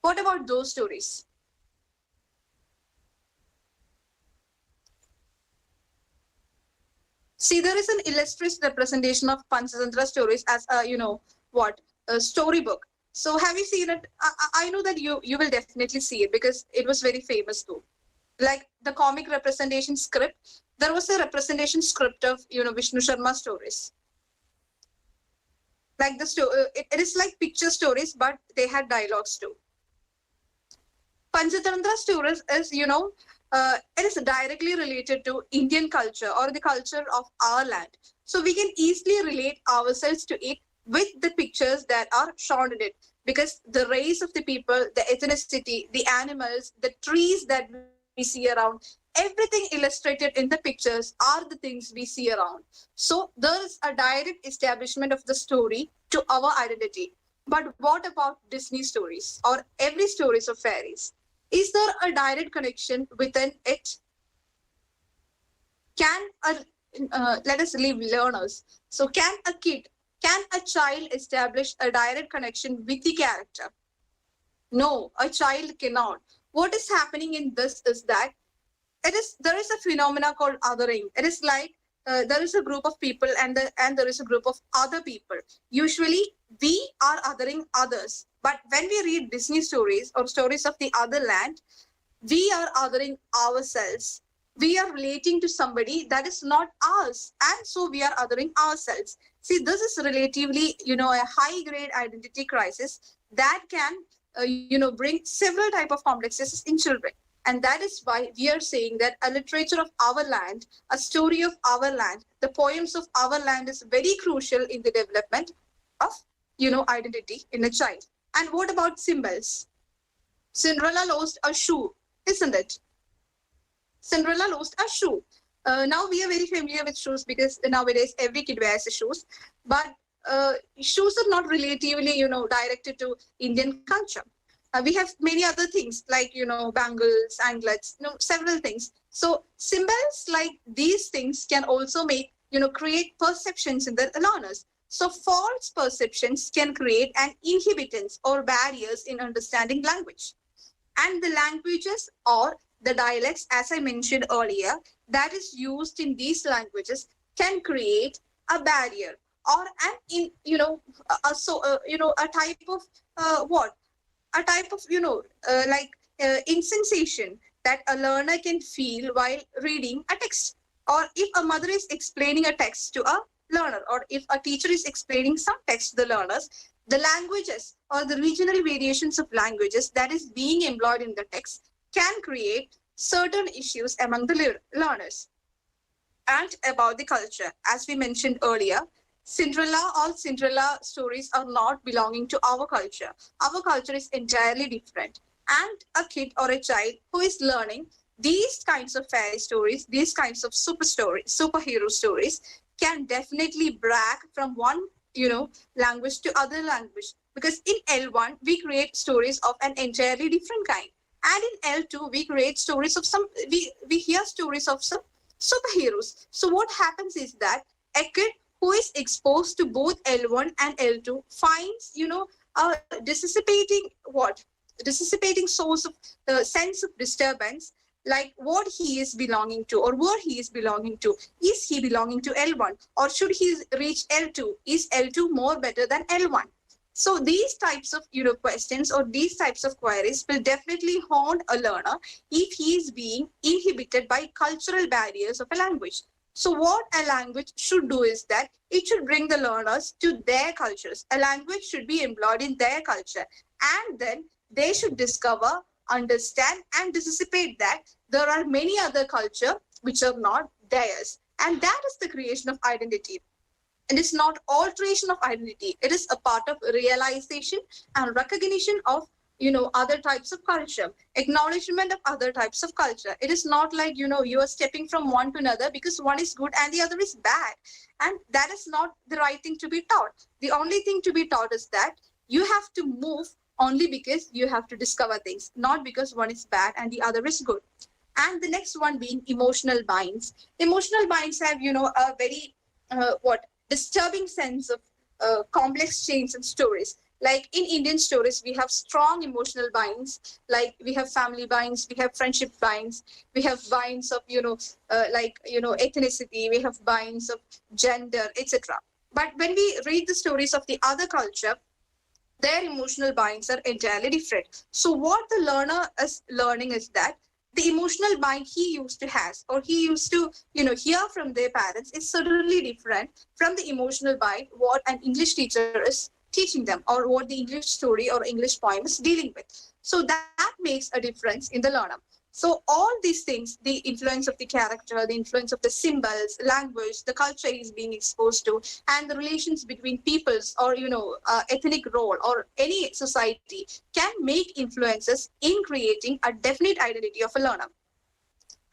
What about those stories? See, there is an illustrious representation of Panchatantra stories as a storybook. So have you seen it? I know that you will definitely see it because it was very famous too. Like the comic representation script, there was a representation script of Vishnu Sharma stories. Like it is like picture stories, but they had dialogues too. Panchatantra stories is, it is directly related to Indian culture or the culture of our land. So we can easily relate ourselves to it with the pictures that are shown in it, because the race of the people, the ethnicity, the animals, the trees that we see around, everything illustrated in the pictures are the things we see around. So there is a direct establishment of the story to our identity. But what about Disney stories or every stories of fairies? Is there a direct connection within it? Let us leave learners. So can a child establish a direct connection with the character? No, a child cannot. What is happening in this is that there is a phenomena called othering. It is like there is a group of people and there is a group of other people. Usually we are othering others. But when we read Disney stories or stories of the other land, we are othering ourselves. We are relating to somebody that is not us. And so we are othering ourselves. See, this is relatively, a high-grade identity crisis that can, bring several type of complexes in children. And that is why we are saying that a literature of our land, a story of our land, the poems of our land is very crucial in the development of, identity in a child. And what about symbols? Cinderella lost a shoe, isn't it? Cinderella lost a shoe. Now we are very familiar with shoes because nowadays every kid wears shoes. But shoes are not relatively, directed to Indian culture. We have many other things like, bangles, anklets, several things. So symbols like these things can also create perceptions in the learners. So false perceptions can create an inhibitants or barriers in understanding language. And the languages or the dialects, as I mentioned earlier, that is used in these languages can create a barrier or a type of a type of insensation that a learner can feel while reading a text. Or if a mother is explaining a text to a learner, or if a teacher is explaining some text to the learners, the languages or the regional variations of languages that is being employed in the text can create certain issues among the learners. And about the culture, as we mentioned earlier, Cinderella stories are not belonging to our culture. Our culture is entirely different. And a kid or a child who is learning these kinds of fairy stories, these kinds of superhero stories, can definitely brag from one, language to other language. Because in L1, we create stories of an entirely different kind. And in L2, we create stories of we hear stories of some superheroes. So what happens is that a kid who is exposed to both L1 and L2 finds, a dissipating source of sense of disturbance, like what he is belonging to or where he is belonging to. Is he belonging to L1 or should he reach L2? Is L2 more better than L1? So these types of questions or these types of queries will definitely haunt a learner if he is being inhibited by cultural barriers of a language. So what a language should do is that it should bring the learners to their cultures. A language should be employed in their culture, and then they should discover, understand, and dissipate that there are many other cultures which are not theirs. And that is the creation of identity. It is not alteration of identity. It is a part of realization and recognition of, other types of culture, acknowledgement of other types of culture. It is not like, you are stepping from one to another because one is good and the other is bad. And that is not the right thing to be taught. The only thing to be taught is that you have to move only because you have to discover things, not because one is bad and the other is good. And the next one being emotional binds. Emotional binds have, a very, disturbing sense of complex chains and stories. Like in Indian stories, we have strong emotional binds, like we have family binds, we have friendship binds, we have binds of, ethnicity, we have binds of gender, etc. But when we read the stories of the other culture, their emotional binds are entirely different. So what the learner is learning is that the emotional bind he used to has, or he used to, hear from their parents is certainly different from the emotional bind what an English teacher is teaching them, or what the English story or English poem is dealing with. So that makes a difference in the learner. So all these things, the influence of the character, the influence of the symbols, language, the culture he's being exposed to, and the relations between peoples, or ethnic role, or any society, can make influences in creating a definite identity of a learner.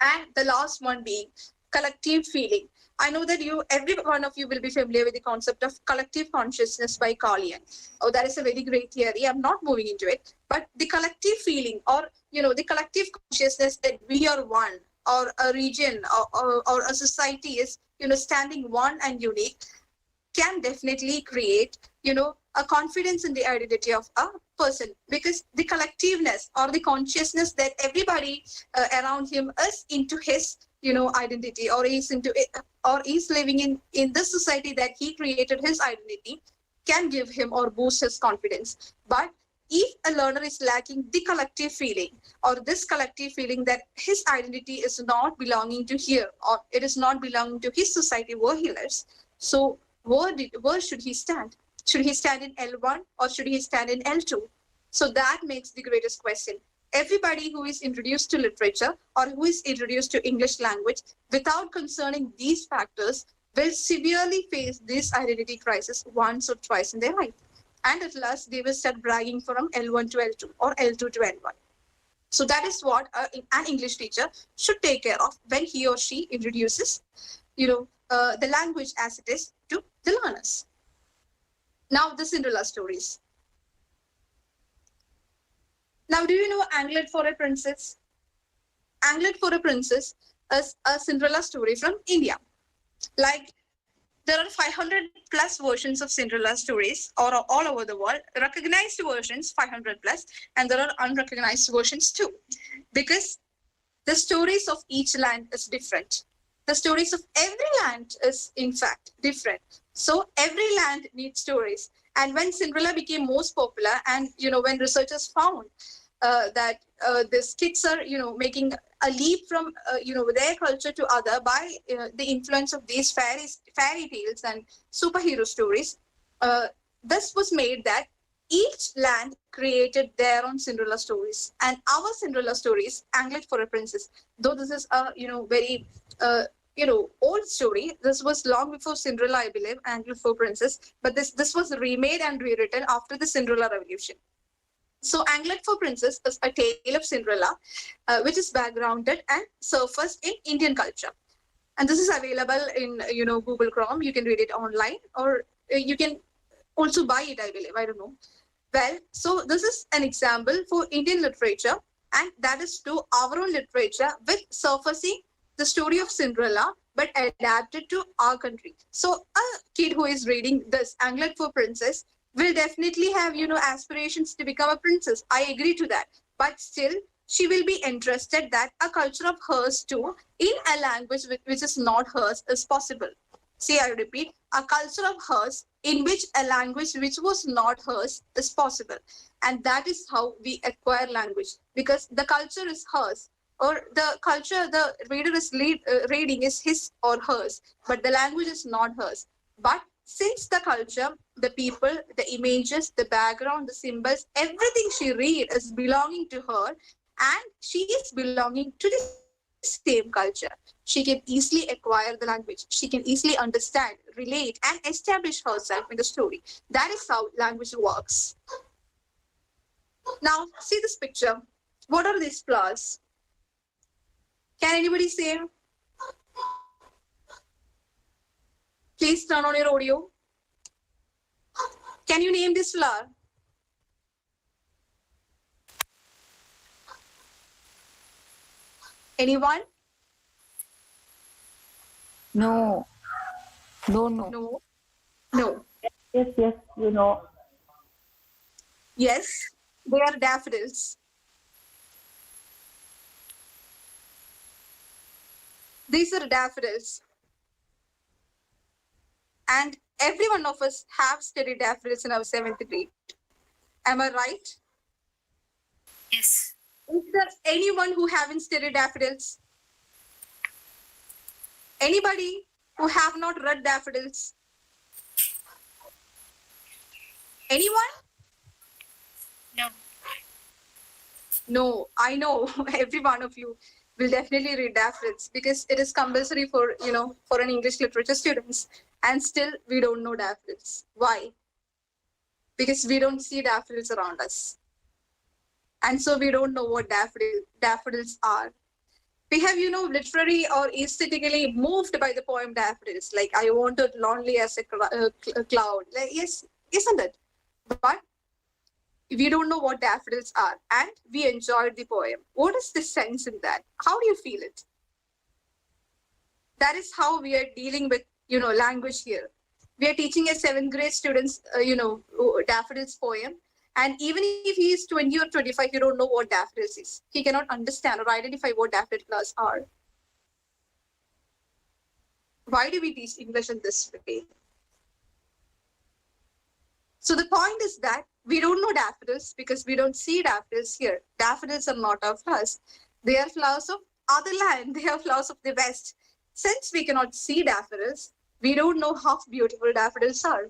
And the last one being collective feeling. I know that every one of you will be familiar with the concept of collective consciousness by Carl Jung. Oh, that is a very great theory. I'm not moving into it, but the collective feeling, or the collective consciousness that we are one, or a region, or a society is standing one and unique, can definitely create a confidence in the identity of a person, because the collectiveness or the consciousness that everybody around him is into his identity, or is into it, or is living in this society that he created his identity, can give him or boost his confidence. But if a learner is lacking the collective feeling, or this collective feeling that his identity is not belonging to here, or it is not belonging to his society where he lives, so where should he stand? Should he stand in L1 or should he stand in L2? So that makes the greatest question. Everybody who is introduced to literature, or who is introduced to English language without concerning these factors, will severely face this identity crisis once or twice in their life. And at last, they will start bragging from L1 to L2 or L2 to L1. So that is what an English teacher should take care of when he or she introduces, the language as it is to the learners. Now, the Cinderella stories. Now, do you know Anglet for a Princess? Anglet for a Princess is a Cinderella story from India. Like, there are 500 plus versions of Cinderella stories all over the world. Recognized versions, 500 plus, and there are unrecognized versions too. Because the stories of each land is different. The stories of every land is, in fact, different. So every land needs stories. And when Cinderella became most popular, and when researchers found that these kids are making a leap from their culture to other by the influence of these fairy tales and superhero stories, this was made that each land created their own Cinderella stories. And our Cinderella stories, Anglet for a Princess, though this is a very old story. This was long before Cinderella, I believe, Anglet for Princess. But this was remade and rewritten after the Cinderella Revolution. So Anglet for Princess is a tale of Cinderella, which is backgrounded and surfaced in Indian culture. And this is available in Google Chrome. You can read it online, or you can also buy it, I believe. I don't know. Well, so this is an example for Indian literature, and that is to our own literature with surfacing the story of Cinderella, but adapted to our country. So a kid who is reading this Anglet for Princess will definitely have, aspirations to become a princess. I agree to that. But still, she will be interested that a culture of hers too, in a language which is not hers, is possible. See, I repeat, a culture of hers in which a language which was not hers is possible. And that is how we acquire language, because the culture is hers, or the culture the reader is reading is his or hers, but the language is not hers. But since the culture, the people, the images, the background, the symbols, everything she reads is belonging to her, and she is belonging to the same culture, she can easily acquire the language. She can easily understand, relate, and establish herself in the story. That is how language works. Now, see this picture. What are these flowers? Can anybody say? Please turn on your audio. Can you name this flower? Anyone? No. No. No. Yes, Yes, they are daffodils. These are daffodils. And every one of us have studied daffodils in our 7th grade. Am I right? Yes. If there anyone who haven't studied daffodils? Anybody who have not read daffodils? Anyone? No. No, I know every one of you will definitely read daffodils because it is compulsory for, for an English literature students. And still we don't know daffodils. Why? Because we don't see daffodils around us. And so we don't know what daffodils are. We have, literary or aesthetically moved by the poem Daffodils. Like, I wanted lonely as a cloud. Like, yes, isn't it? But we don't know what daffodils are. And we enjoyed the poem. What is the sense in that? How do you feel it? That is how we are dealing with, language here. We are teaching a 7th grade students, daffodils poem. And even if he is 20 or 25, he don't know what daffodils is. He cannot understand or identify what daffodil flowers are. Why do we teach English in this way? So the point is that we don't know daffodils because we don't see daffodils here. Daffodils are not our flowers. They are flowers of other land. They are flowers of the West. Since we cannot see daffodils, we don't know how beautiful daffodils are.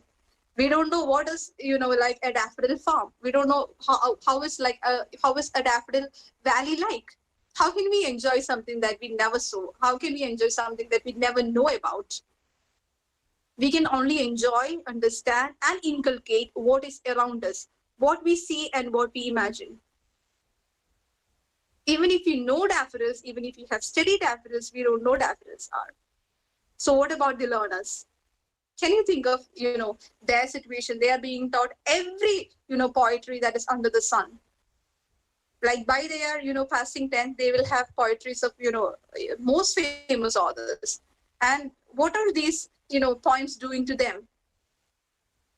We don't know what is, like a daffodil farm. We don't know how is a daffodil valley like. How can we enjoy something that we never saw? How can we enjoy something that we never know about? We can only enjoy, understand, and inculcate what is around us, what we see and what we imagine. Even if you know daffodils, even if you have studied daffodils, we don't know daffodils are. So what about the learners? Can you think of, their situation? They are being taught every, poetry that is under the sun. Like by their, passing 10th, they will have poetries of, most famous authors. And what are these, poems doing to them?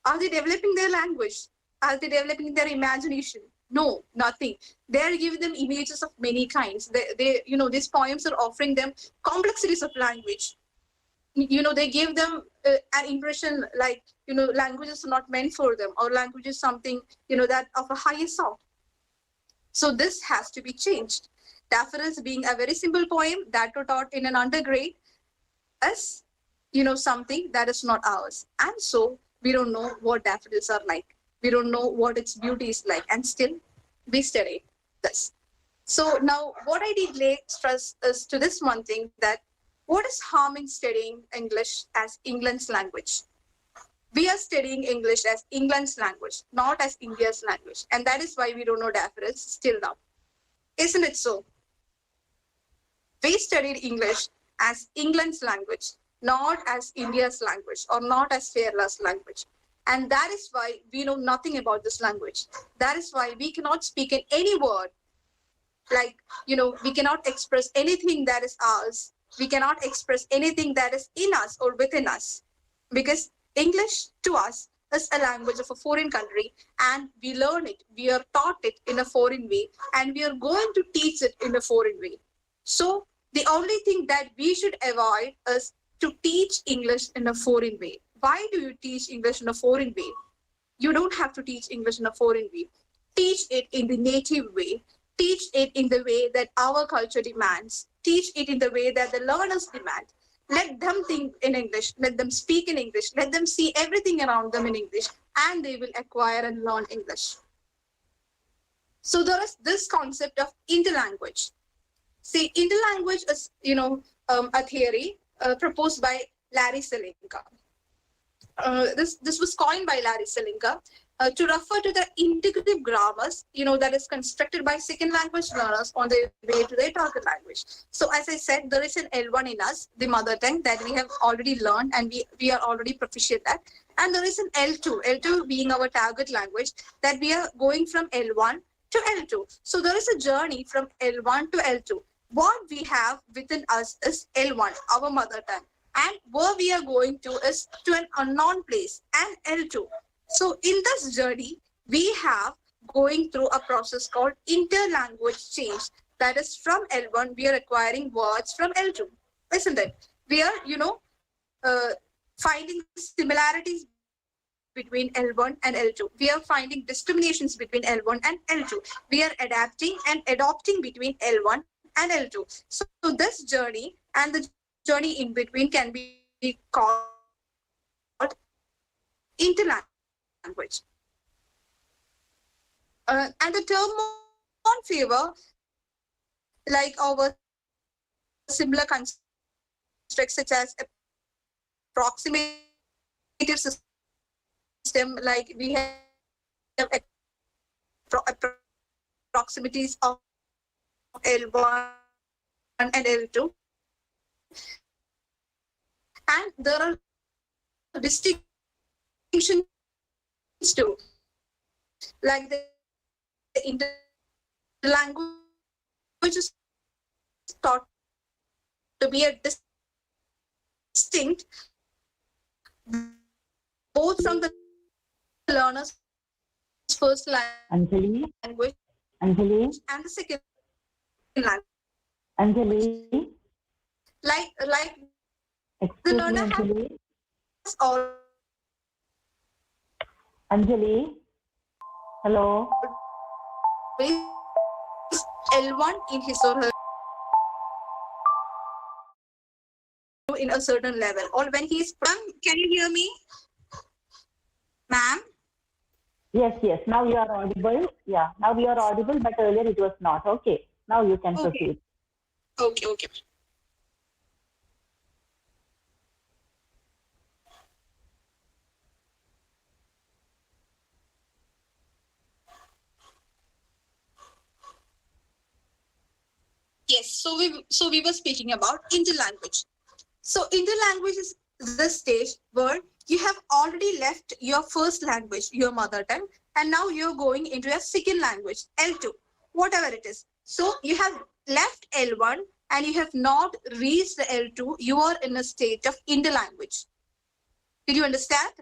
Are they developing their language? Are they developing their imagination? No, nothing. They are giving them images of many kinds. These poems are offering them complexities of language. They give them an impression like, language is not meant for them, or language is something, that of a higher sort. So this has to be changed. Daffodils being a very simple poem that were taught in an undergrade as, something that is not ours. And so we don't know what daffodils are like. We don't know what its beauty is like. And still we study this. So now what I did lay stress is to this one thing, that what is harm in studying English as England's language? We are studying English as England's language, not as India's language. And that is why we don't know daffodils still now. Isn't it so? We studied English as England's language, not as India's language, or not as Kerala's language. And that is why we know nothing about this language. That is why we cannot speak in any word. Like, we cannot express anything that is ours. We cannot express anything that is in us or within us, because English to us is a language of a foreign country, and we learn it, we are taught it in a foreign way, and we are going to teach it in a foreign way. So the only thing that we should avoid is to teach English in a foreign way. Why do you teach English in a foreign way? You don't have to teach English in a foreign way. Teach it in the native way. Teach it in the way that our culture demands. Teach it in the way that the learners demand. Let them think in English. Let them speak in English. Let them see everything around them in English, and they will acquire and learn English. So there is this concept of interlanguage. See, interlanguage is, a theory proposed by Larry Selinka. This was coined by Larry Selinka to refer to the integrative grammars, that is constructed by second language learners on their way to their target language. So as I said, there is an L1 in us, the mother tongue, that we have already learned and we are already proficient at. And there is an L2 being our target language, that we are going from L1 to L2. So there is a journey from L1 to L2. What we have within us is L1, our mother tongue. And where we are going to is to an unknown place, and L2. So in this journey, we have going through a process called interlanguage change. That is, from L1, we are acquiring words from L2, isn't it? We are, finding similarities between L1 and L2. We are finding discriminations between L1 and L2. We are adapting and adopting between L1 and L2. So this journey and the journey in between can be called interlanguage. And the term on favor, like over similar constructs such as approximative system, like we have approximities of L1 and L2, and there are distinctions too, like the interlanguage is thought to be a distinct both from the learner's first Anjali, language Anjali, and the second language. Anjali, Like the excuse me, learner Anjali, has all Anjali, hello, L1 in his or her in a certain level, or when he is can you hear me, ma'am? yes, now you are audible, yeah, now you are audible, but earlier it was not, okay, now you can Okay. proceed. Okay. Yes, so we were speaking about interlanguage. So interlanguage is the stage where you have already left your first language, your mother tongue, and now you're going into a second language, L2, whatever it is. So you have left L1 and you have not reached the L2. You are in a state of interlanguage. Did you understand?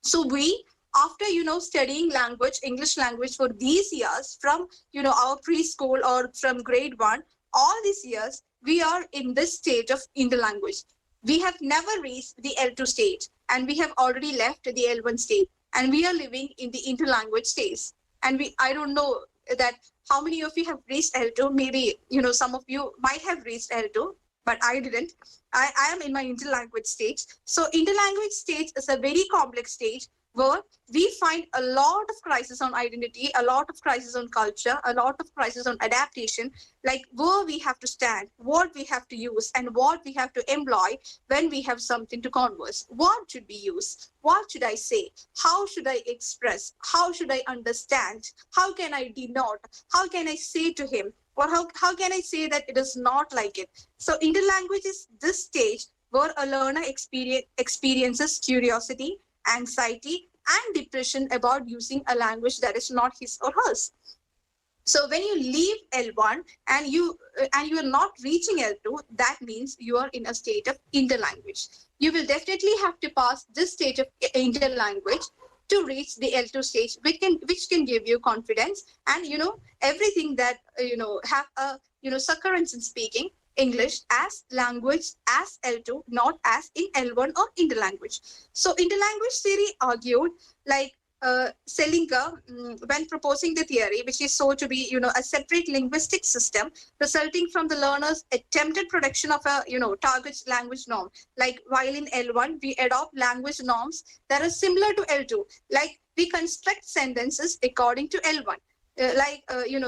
So we, after studying language, English language for these years, from our preschool or from grade 1, all these years we are in this stage of interlanguage. We have never reached the L2 stage, and we have already left the L1 stage, and we are living in the interlanguage stage. And I don't know that how many of you have reached L2. Maybe some of you might have reached L2, but I didn't. I am in my interlanguage stage. So interlanguage stage is a very complex stage where we find a lot of crisis on identity, a lot of crisis on culture, a lot of crisis on adaptation, like where we have to stand, what we have to use, and what we have to employ when we have something to converse. What should we use? What should I say? How should I express? How should I understand? How can I denote? How can I say to him? Or how can I say that it is not like it? So interlanguage is this stage where a learner experiences curiosity, anxiety, and depression about using a language that is not his or hers. So when you leave L1 and you are not reaching L2, that means you are in a state of interlanguage. You will definitely have to pass this stage of interlanguage to reach the L2 stage, which can give you confidence and everything that have a succurrence in speaking English as language as L2, not as in L1 or interlanguage. So interlanguage theory argued, like Selinger, when proposing the theory, which is so to be a separate linguistic system resulting from the learner's attempted production of a target language norm. Like while in L1 we adopt language norms that are similar to L2, like we construct sentences according to L1.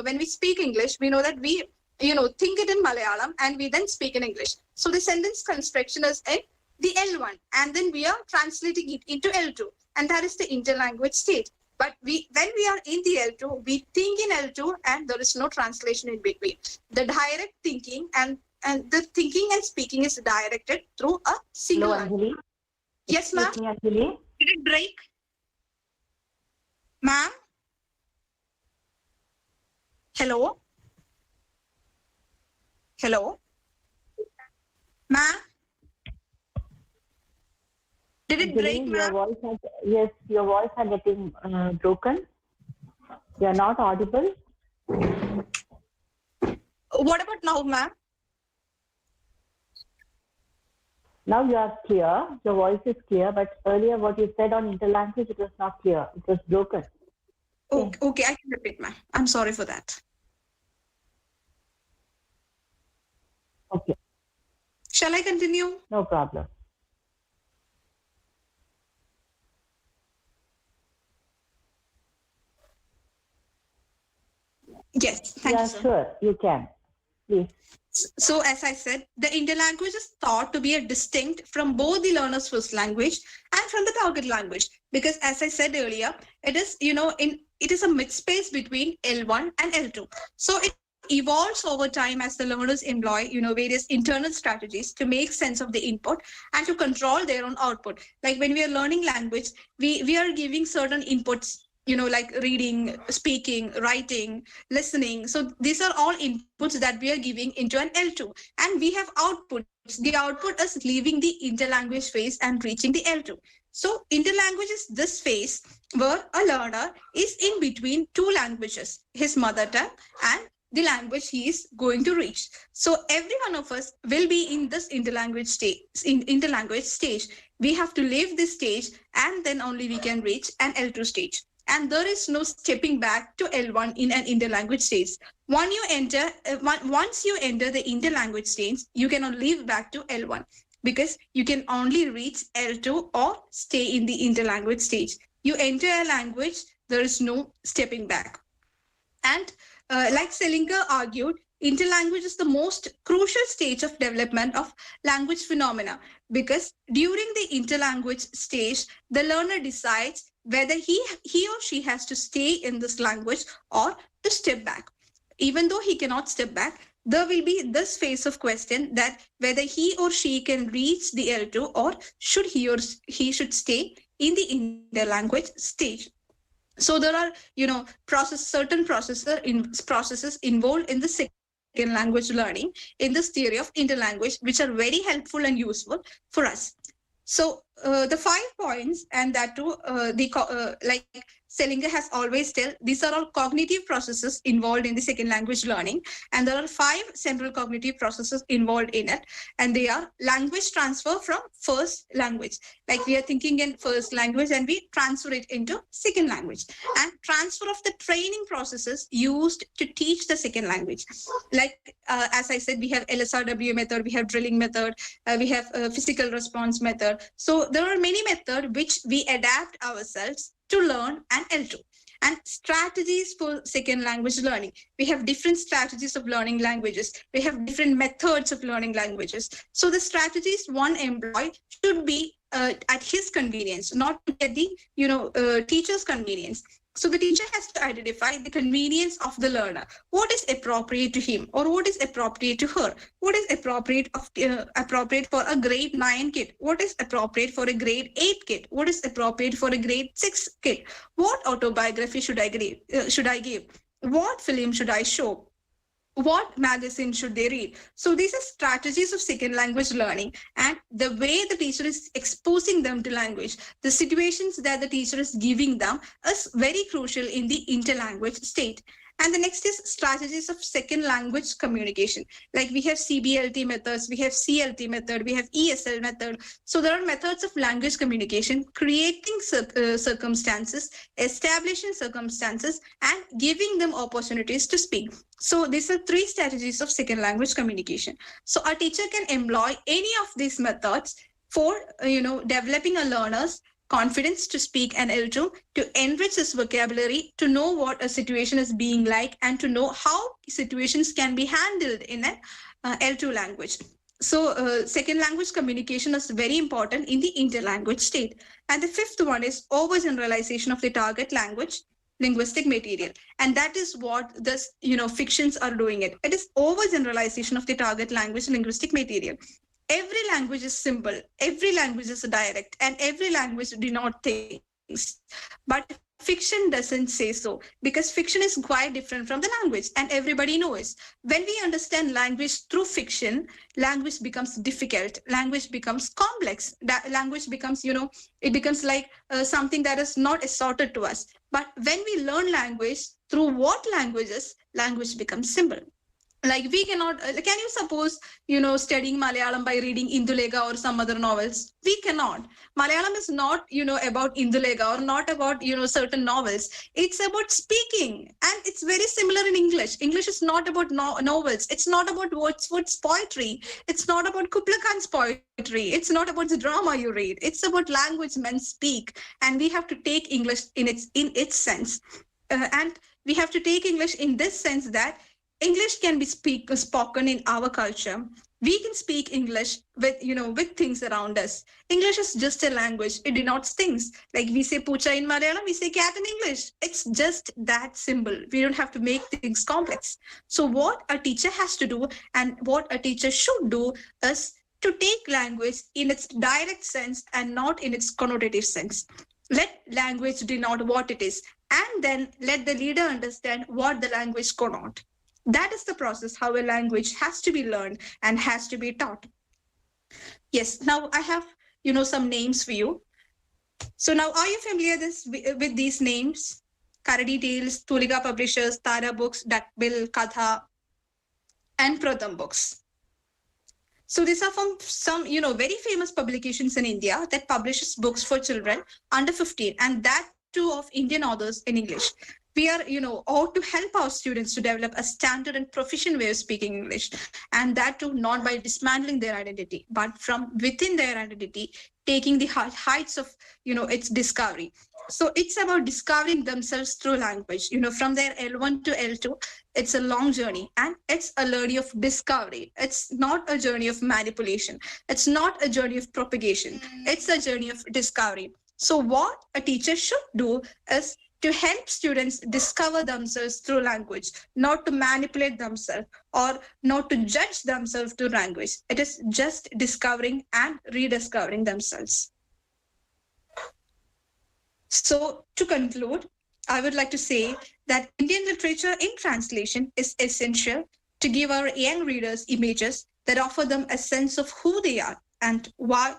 When we speak English, we know that we think it in Malayalam and we then speak in English. So the sentence construction is in the L1, and then we are translating it into L2, and that is the interlanguage state. But when we are in the L2, we think in L2 and there is no translation in between. The direct thinking and the thinking and speaking is directed through a single language. Anjali. Yes, ma'am. Excuse me, Anjali. Did it break? Ma'am? Hello? Hello? Ma'am? Did it break, Anjali, ma'am? your voice are getting broken. You are not audible. What about now, ma'am? Now you are clear. Your voice is clear, but earlier what you said on interlanguage, it was not clear. It was broken. Okay, I can repeat, ma'am. I'm sorry for that. Okay, Shall I continue? no problem. Yes, thank Yeah, you, sir. sure, you can. Please. So as I said, the interlanguage is thought to be a distinct from both the learner's first language and from the target language. Because as I said earlier, it is, it is a mid-space between L1 and L2. So it evolves over time as the learners employ, various internal strategies to make sense of the input and to control their own output. Like when we are learning language, we are giving certain inputs, like reading, speaking, writing, listening. So these are all inputs that we are giving into an L2. And we have outputs. The output is leaving the interlanguage phase and reaching the L2. So interlanguage is this phase where a learner is in between two languages, his mother tongue and the language he is going to reach. So every one of us will be in this interlanguage stage. We have to leave this stage and then only we can reach an L2 stage. And there is no stepping back to L1 in an interlanguage stage. Once you enter the interlanguage stage, you cannot leave back to L1 because you can only reach L2 or stay in the interlanguage stage. You enter a language, there is no stepping back. And like Selinger argued, interlanguage is the most crucial stage of development of language phenomena because during the interlanguage stage, the learner decides whether he or she has to stay in this language or to step back. Even though he cannot step back, there will be this phase of question that whether he or she can reach the L2 or should he should stay in the interlanguage stage. So there are, certain processes involved in the second language learning in this theory of interlanguage, which are very helpful and useful for us. So the 5 points, and that too, like Selinger has always told, these are all cognitive processes involved in the second language learning. And there are 5 central cognitive processes involved in it. And they are language transfer from first language. Like we are thinking in first language and we transfer it into second language. And transfer of the training processes used to teach the second language. Like, as I said, we have LSRW method, we have drilling method, we have physical response method. So there are many methods which we adapt ourselves to learn an L2. And strategies for second language learning. We have different strategies of learning languages. We have different methods of learning languages. So the strategies one employ should be at his convenience, not at the teacher's convenience. So the teacher has to identify the convenience of the learner. What is appropriate to him or what is appropriate to her? What is appropriate for a grade 9 kid? What is appropriate for a grade 8 kid? What is appropriate for a grade 6 kid? What autobiography should I give? What film should I show? What magazine should they read? So these are strategies of second language learning, and the way the teacher is exposing them to language, the situations that the teacher is giving them is very crucial in the interlanguage state. And the next is strategies of second language communication. Like we have CBLT methods, we have CLT method, we have ESL method. So there are methods of language communication, creating circumstances, establishing circumstances, and giving them opportunities to speak. So these are 3 strategies of second language communication. So a teacher can employ any of these methods for, developing a learner's confidence to speak an L2, to enrich his vocabulary, to know what a situation is being like, and to know how situations can be handled in an L2 language. So second language communication is very important in the interlanguage state. And the 5th one is overgeneralization of the target language linguistic material. And that is what this, fictions are doing it. It is overgeneralization of the target language linguistic material. Every language is simple, every language is a dialect, and every language denotes things. But fiction doesn't say so, because fiction is quite different from the language, and everybody knows. When we understand language through fiction, language becomes difficult, language becomes complex, that language becomes, it becomes like something that is not assorted to us. But when we learn language through what languages, language becomes simple. Like we cannot, can you suppose, studying Malayalam by reading Indulekha or some other novels? We cannot. Malayalam is not, about Indulekha or not about, certain novels. It's about speaking. And it's very similar in English. English is not about novels. It's not about Wordsworth's poetry. It's not about Kubla Khan's poetry. It's not about the drama you read. It's about language men speak. And we have to take English in its sense. And we have to take English in this sense that English can be spoken in our culture. We can speak English with things around us. English is just a language. It denotes things. Like we say pucha in Malayalam, we say cat in English. It's just that simple. We don't have to make things complex. So what a teacher has to do and what a teacher should do is to take language in its direct sense and not in its connotative sense. Let language denote what it is, and then let the leader understand what the language connotes. That is the process how a language has to be learned and has to be taught. Yes, now I have, some names for you. So now, are you familiar with these names? Karadi Tales, Tulika Publishers, Tara Books, Duckbill, Katha, and Pratham Books. So these are from some, very famous publications in India that publishes books for children under 15, and that too of Indian authors in English. We are, ought to help our students to develop a standard and proficient way of speaking English, and that too not by dismantling their identity, but from within their identity, taking the heights of, its discovery. So it's about discovering themselves through language. From their L1 to L2, it's a long journey, and it's a journey of discovery. It's not a journey of manipulation. It's not a journey of propagation. It's a journey of discovery. So what a teacher should do is to help students discover themselves through language, not to manipulate themselves or not to judge themselves through language. It is just discovering and rediscovering themselves. So to conclude, I would like to say that Indian literature in translation is essential to give our young readers images that offer them a sense of who they are and why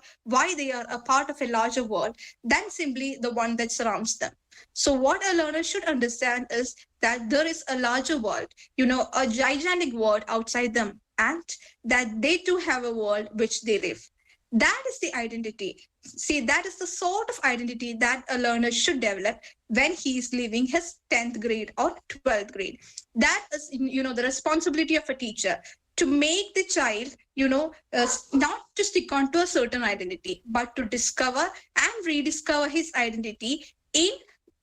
they are a part of a larger world than simply the one that surrounds them. So what a learner should understand is that there is a larger world, a gigantic world outside them, and that they too have a world which they live. That is the identity. See, that is the sort of identity that a learner should develop when he is leaving his 10th grade or 12th grade. That is, the responsibility of a teacher, to make the child, not to stick on to a certain identity, but to discover and rediscover his identity in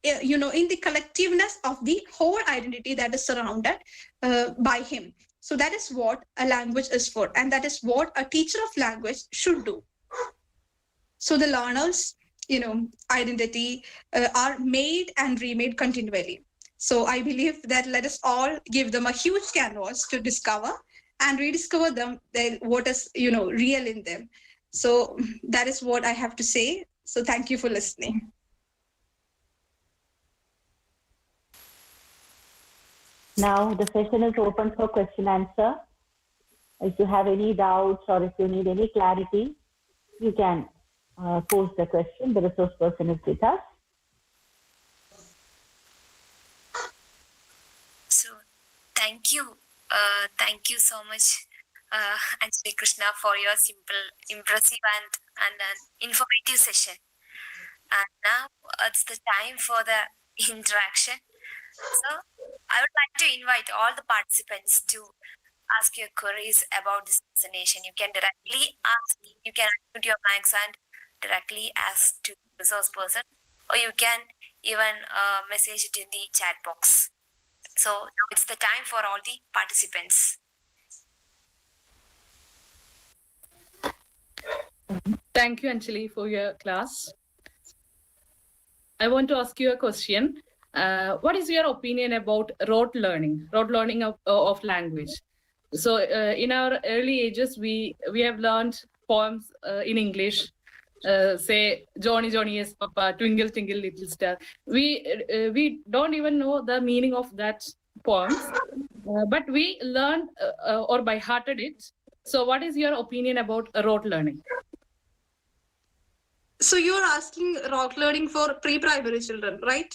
the collectiveness of the whole identity that is surrounded by him. So that is what a language is for, and that is what a teacher of language should do. So the learner's, identity are made and remade continually. So I believe that let us all give them a huge canvas to discover and rediscover them, what is, real in them. So that is what I have to say. So thank you for listening. Now the session is open for question answer. If you have any doubts or if you need any clarity, you can pose the question. The resource person is with us. So, thank you so much, Anjali Krishna, for your simple, impressive and an informative session. And now it's the time for the interaction. So, I would like to invite all the participants to ask your queries about this presentation. You can directly ask, you can unmute your mics and directly ask to the resource person, or you can even message it in the chat box. So now it's the time for all the participants. Thank you, Anjali, for your class. I want to ask you a question. What is your opinion about rote learning of language? So in our early ages, we have learned poems in English. Say Johnny Johnny yes Papa, Twinkle Twinkle Little Star. We don't even know the meaning of that poems, but we learned or by hearted it. So what is your opinion about rote learning? So you're asking rote learning for pre-primary children, right?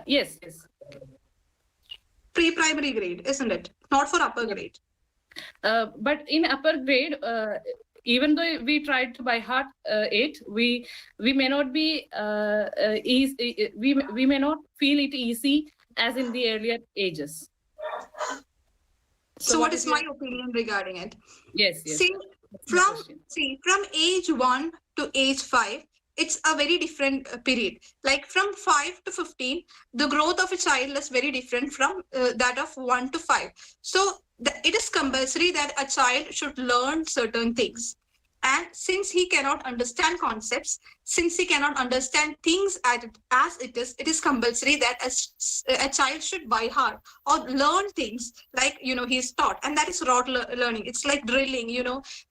Yes. pre-primary grade, isn't it? Not for upper grade. But in upper grade, even though we tried to by heart it, we may not be easy. We may not feel it easy as in the earlier ages. So what is my opinion regarding it? Yes. See, from age 1 to age 5, it's a very different period. Like from 5 to 15, the growth of a child is very different from that of 1 to 5. So it is compulsory that a child should learn certain things. And since he cannot understand concepts, since he cannot understand things as it is compulsory that a child should by heart or learn things like, he's taught. And that is rote learning. It's like drilling,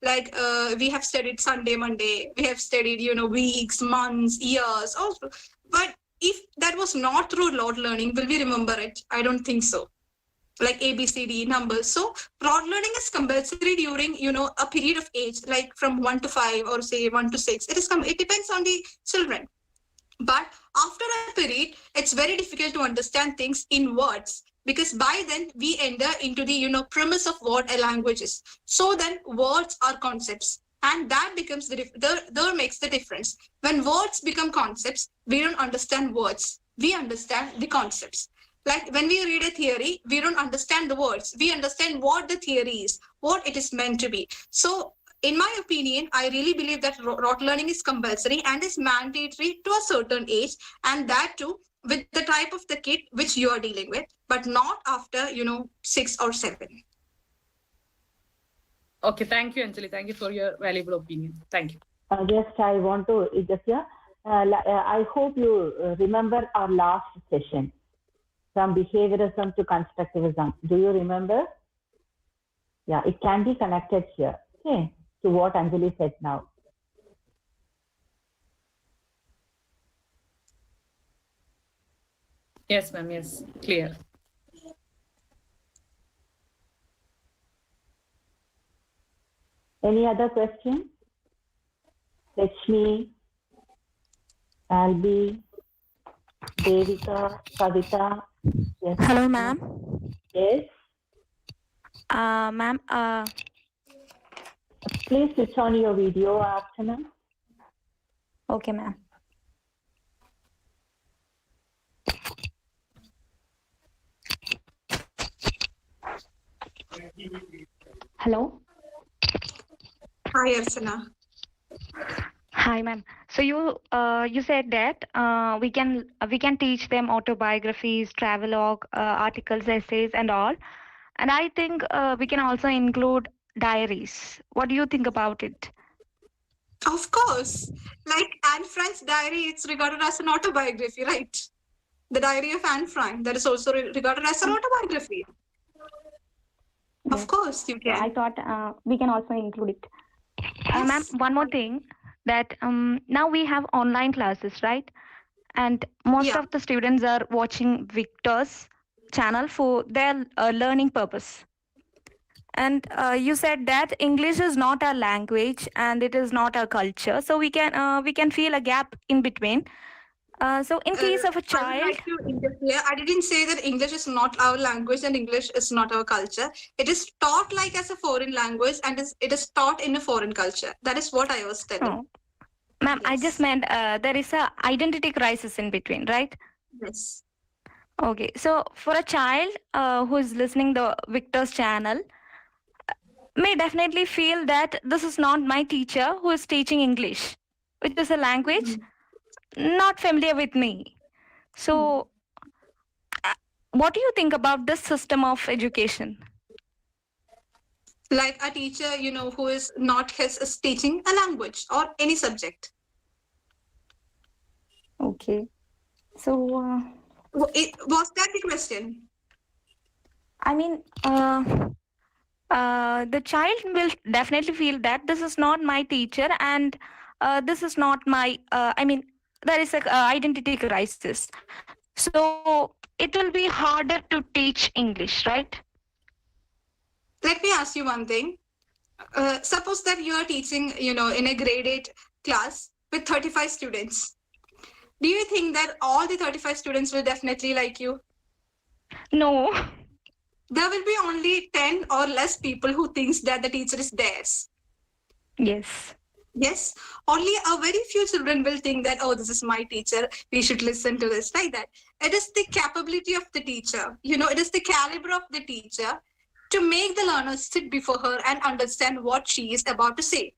like we have studied Sunday, Monday, we have studied, weeks, months, years also. But if that was not through rote learning, will we remember it? I don't think so. Like ABCD numbers. So rote learning is compulsory during, a period of age, like from 1 to 5 or say 1 to 6. It depends on the children. But after a period, it's very difficult to understand things in words, because by then we enter into the, premise of what a language is. So then words are concepts. And that becomes there makes the difference. When words become concepts, we don't understand words. We understand the concepts. Like when we read a theory, we don't understand the words. We understand what the theory is, what it is meant to be. So in my opinion, I really believe that rote learning is compulsory and is mandatory to a certain age, and that too with the type of the kid which you are dealing with, but not after, 6 or 7. Okay, thank you, Anjali. Thank you for your valuable opinion. Thank you. Just I want to, I hope you remember our last session. From behaviorism to constructivism. Do you remember? Yeah, it can be connected here, okay, to what Anjali said now. Yes, ma'am. Yes, clear. Any other question? Lakshmi, Albi, Devika, Kavita. Yes. Hello, ma'am. Yes. Ma'am, Please switch on your video, Archana. okay, ma'am. Hello. Hi, Archana. Hi, ma'am. So you said that we can teach them autobiographies, travelogue, articles, essays, and all. And I think we can also include diaries. What do you think about it? Of course. Like Anne Frank's diary, it's regarded as an autobiography, right? The diary of Anne Frank, that is also regarded as an autobiography. Yes. Of course, you can. I thought we can also include it. Ma'am, one more thing, that now we have online classes, right? And most of the students are watching Victor's channel for their learning purpose. And you said that English is not our language and it is not our culture, so we can feel a gap in between. So in case of a child, I didn't say that English is not our language and English is not our culture. It is taught like as a foreign language and it is taught in a foreign culture. That is what I was telling. Oh. Ma'am, I just meant there is a identity crisis in between, right? Yes. Okay, so for a child who is listening the Victor's channel, may definitely feel that this is not my teacher who is teaching English, which is a language not familiar with me. So what do you think about this system of education? Like a teacher, who is not is teaching a language or any subject. Okay. So was that the question? I mean, the child will definitely feel that this is not my teacher and this is not my, there is an identity crisis. So it will be harder to teach English, right? Let me ask you one thing. Suppose that you are teaching, in a grade 8 class with 35 students. Do you think that all the 35 students will definitely like you? No. there will be only 10 or less people who thinks that the teacher is theirs. Yes. Yes, only a very few children will think that, oh, this is my teacher, we should listen to this, like that. It is the capability of the teacher, it is the caliber of the teacher to make the learner sit before her and understand what she is about to say,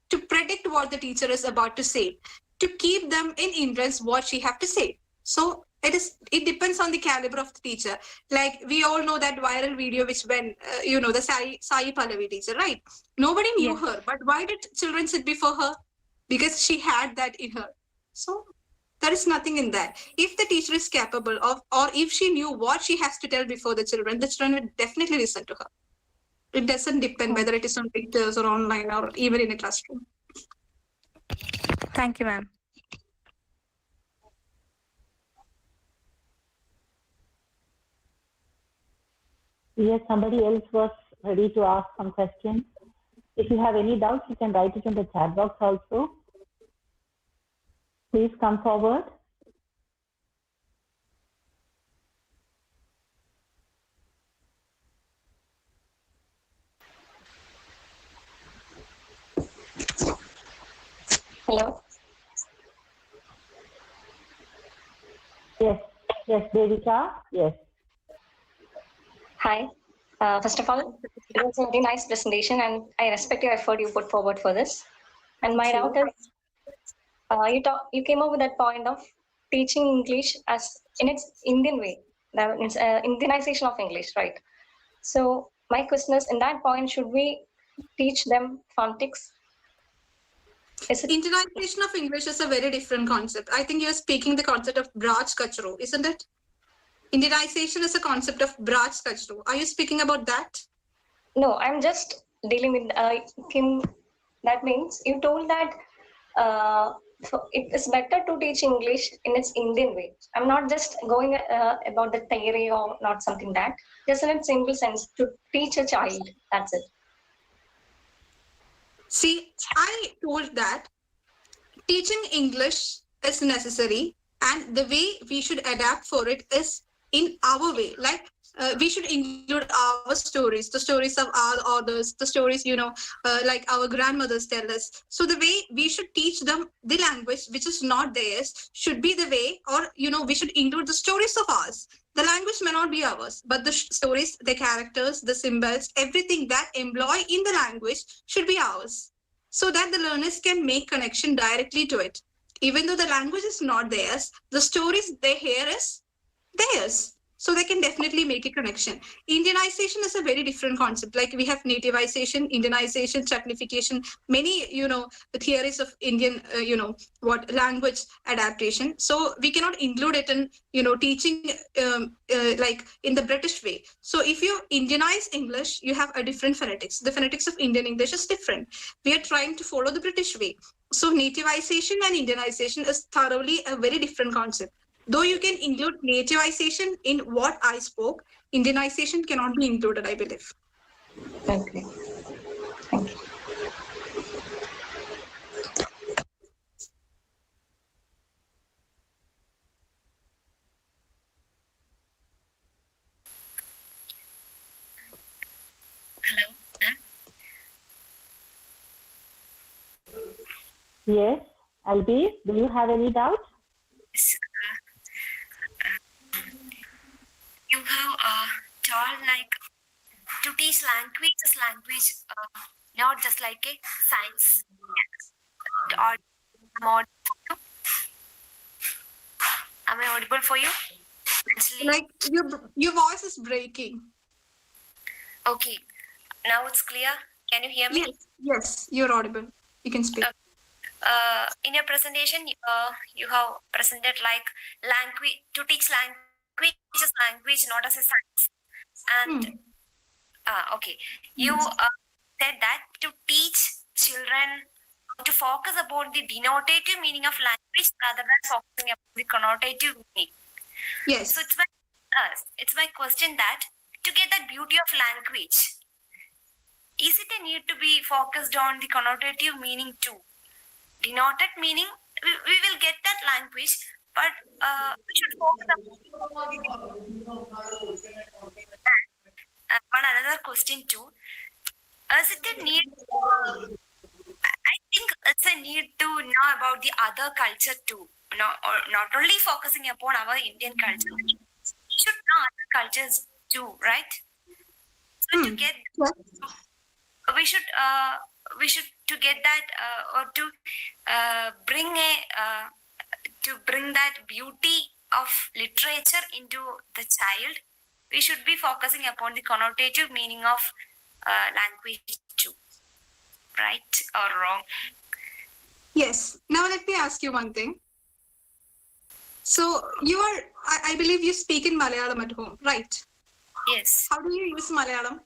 to predict what the teacher is about to say, to keep them in interest what she have to say. So it depends on the caliber of the teacher. Like we all know that viral video which went, the Sai Pallavi teacher, right? Nobody knew Yes. her, but why did children sit before her? Because she had that in her. So there is nothing in that. If the teacher is capable of, or if she knew what she has to tell before the children would definitely listen to her. It doesn't depend whether it is on pictures or online or even in a classroom. Thank you, ma'am. Yes, somebody else was ready to ask some questions. If you have any doubts, you can write it in the chat box also. Please come forward. Hello. Yes, Devika, yes. Hi. First of all, it was a very nice presentation, and I respect your effort you put forward for this. And my doubt is, you came up with that point of teaching English as in its Indian way. That means Indianization of English, right? So my question is, in that point, should we teach them phonetics? Indianization of English is a very different concept. I think you're speaking the concept of Braj Kachro, isn't it? Indianization is a concept of Braj Kachro. Are you speaking about that? No, I'm just dealing with Kim. That means you told that it is better to teach English in its Indian way. I'm not just going about the theory or not something that, just in a simple sense to teach a child. That's it. See, I told that teaching English is necessary, and the way we should adapt for it is in our way. Like we should include our stories, the stories of our authors, the stories, like our grandmothers tell us. So the way we should teach them the language which is not theirs should be the way, or, we should include the stories of ours. The language may not be ours, but the stories, the characters, the symbols, everything that employ in the language should be ours, so that the learners can make connection directly to it. Even though the language is not theirs, the stories they hear is theirs. So they can definitely make a connection. Indianization is a very different concept. Like we have nativization, Indianization, chutnification, many, the theories of Indian, language adaptation. So we cannot include it in, teaching like in the British way. So if you Indianize English, you have a different phonetics. The phonetics of Indian English is different. We are trying to follow the British way. So nativization and Indianization is thoroughly a very different concept. Though you can include nativization in what I spoke, Indianization cannot be included, I believe. Okay. Thank you. Hello. Yes, Albi, do you have any doubt? You have told like to teach language is language, not just like a science or more. Am I audible for you? Actually, Like your voice is breaking. okay, now it's clear. Can you hear me? Yes, you're audible. You can speak. In your presentation, you have presented like language to teach language is language, not as a science. And okay, you said that to teach children to focus about the denotative meaning of language rather than focusing about the connotative meaning. Yes. So it's my question that to get that beauty of language, is it a need to be focused on the connotative meaning too? Denoted meaning, we will get that language, but we should focus on another question too. Is it a need? I think it's a need to know about the other culture too. Not only focusing upon our Indian culture, we should know other cultures too, right? So to get, we should to get that or to bring that beauty of literature into the child, we should be focusing upon the connotative meaning of language too. Right or wrong? Yes. Now let me ask you one thing. So I believe you speak in Malayalam at home, right? Yes. How do you use Malayalam?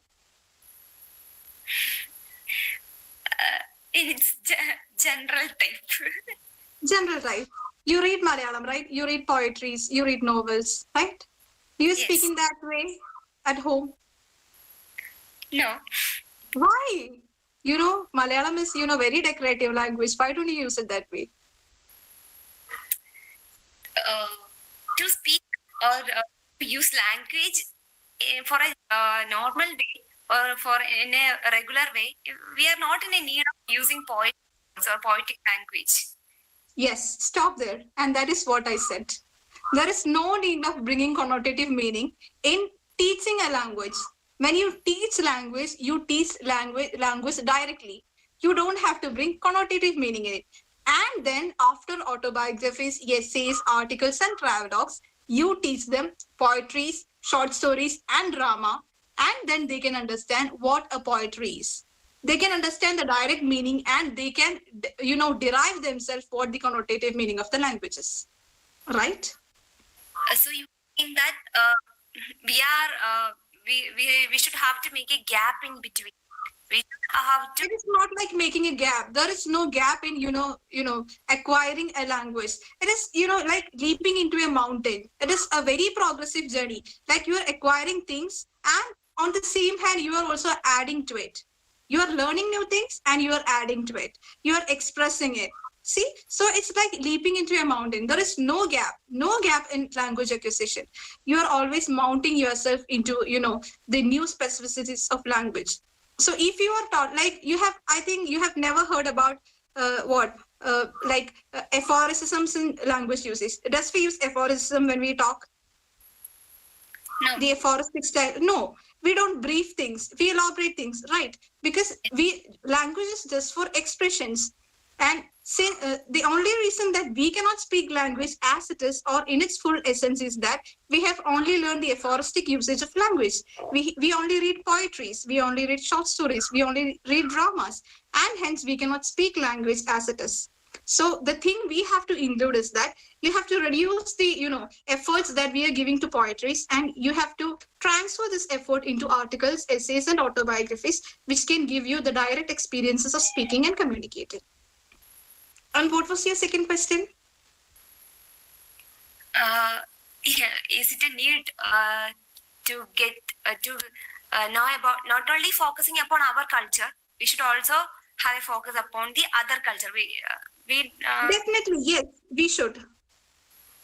In its general type. General type. You read Malayalam, right? You read poetries, you read novels, right? Do you speak in that way at home? No. Why? Malayalam is, very decorative language. Why don't you use it that way? To speak or use language for a normal day or in a regular way, we are not in a need of using poetry or poetic language. Yes, stop there. And that is what I said. There is no need of bringing connotative meaning in teaching a language. When you teach language, you teach language directly. You don't have to bring connotative meaning in it. And then after autobiographies, essays, articles, and travelogues, you teach them poetries, short stories, and drama. And then they can understand what a poetry is. They can understand the direct meaning and they can, derive themselves what the connotative meaning of the language is. Right? So you think that we should have to make a gap in between. We should have to. It is not like making a gap. There is no gap in acquiring a language. It is like leaping into a mountain. It is a very progressive journey. Like you are acquiring things, and on the same hand, you are also adding to it. You are learning new things, and you are adding to it. You are expressing it. See, so it's like leaping into a mountain. There is no gap in language acquisition. You are always mounting yourself into, the new specificities of language. So if you are taught, I think you have never heard about aphorisms in language uses. Does we use aphorism when we talk? No. The aphoristic style? No, we don't brief things. We elaborate things, right? Because language is just for expressions. And the only reason that we cannot speak language as it is or in its full essence is that we have only learned the aphoristic usage of language. We only read poetries, we only read short stories, we only read dramas, and hence we cannot speak language as it is. So the thing we have to include is that you have to reduce the efforts that we are giving to poetries, and you have to transfer this effort into articles, essays, and autobiographies, which can give you the direct experiences of speaking and communicating. And what was your second question? Is it a need to get to know about not only focusing upon our culture, we should also have a focus upon the other culture. Definitely, yes, we should.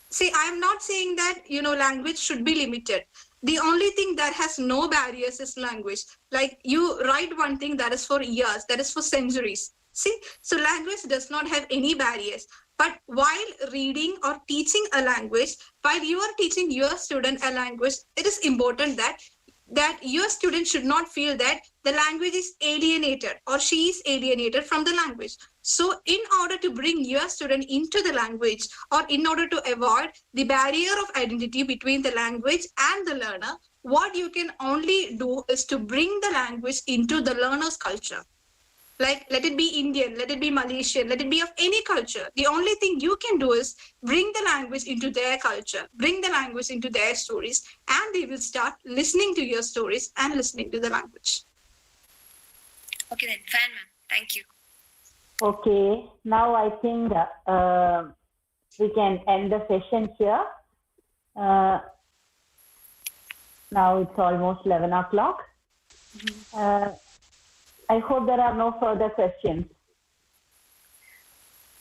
See, I am not saying that language should be limited. The only thing that has no barriers is language. Like you write one thing that is for years, that is for centuries. See, so language does not have any barriers. But while reading or teaching a language, while you are teaching your student a language, it is important that your student should not feel that the language is alienated or she is alienated from the language. So in order to bring your student into the language, or in order to avoid the barrier of identity between the language and the learner, what you can only do is to bring the language into the learner's culture. Like, let it be Indian, let it be Malaysian, let it be of any culture. The only thing you can do is bring the language into their culture, bring the language into their stories, and they will start listening to your stories and listening to the language. Okay then, fine, ma'am. Thank you. Okay, now I think we can end the session here. Now it's almost 11 o'clock. I hope there are no further questions.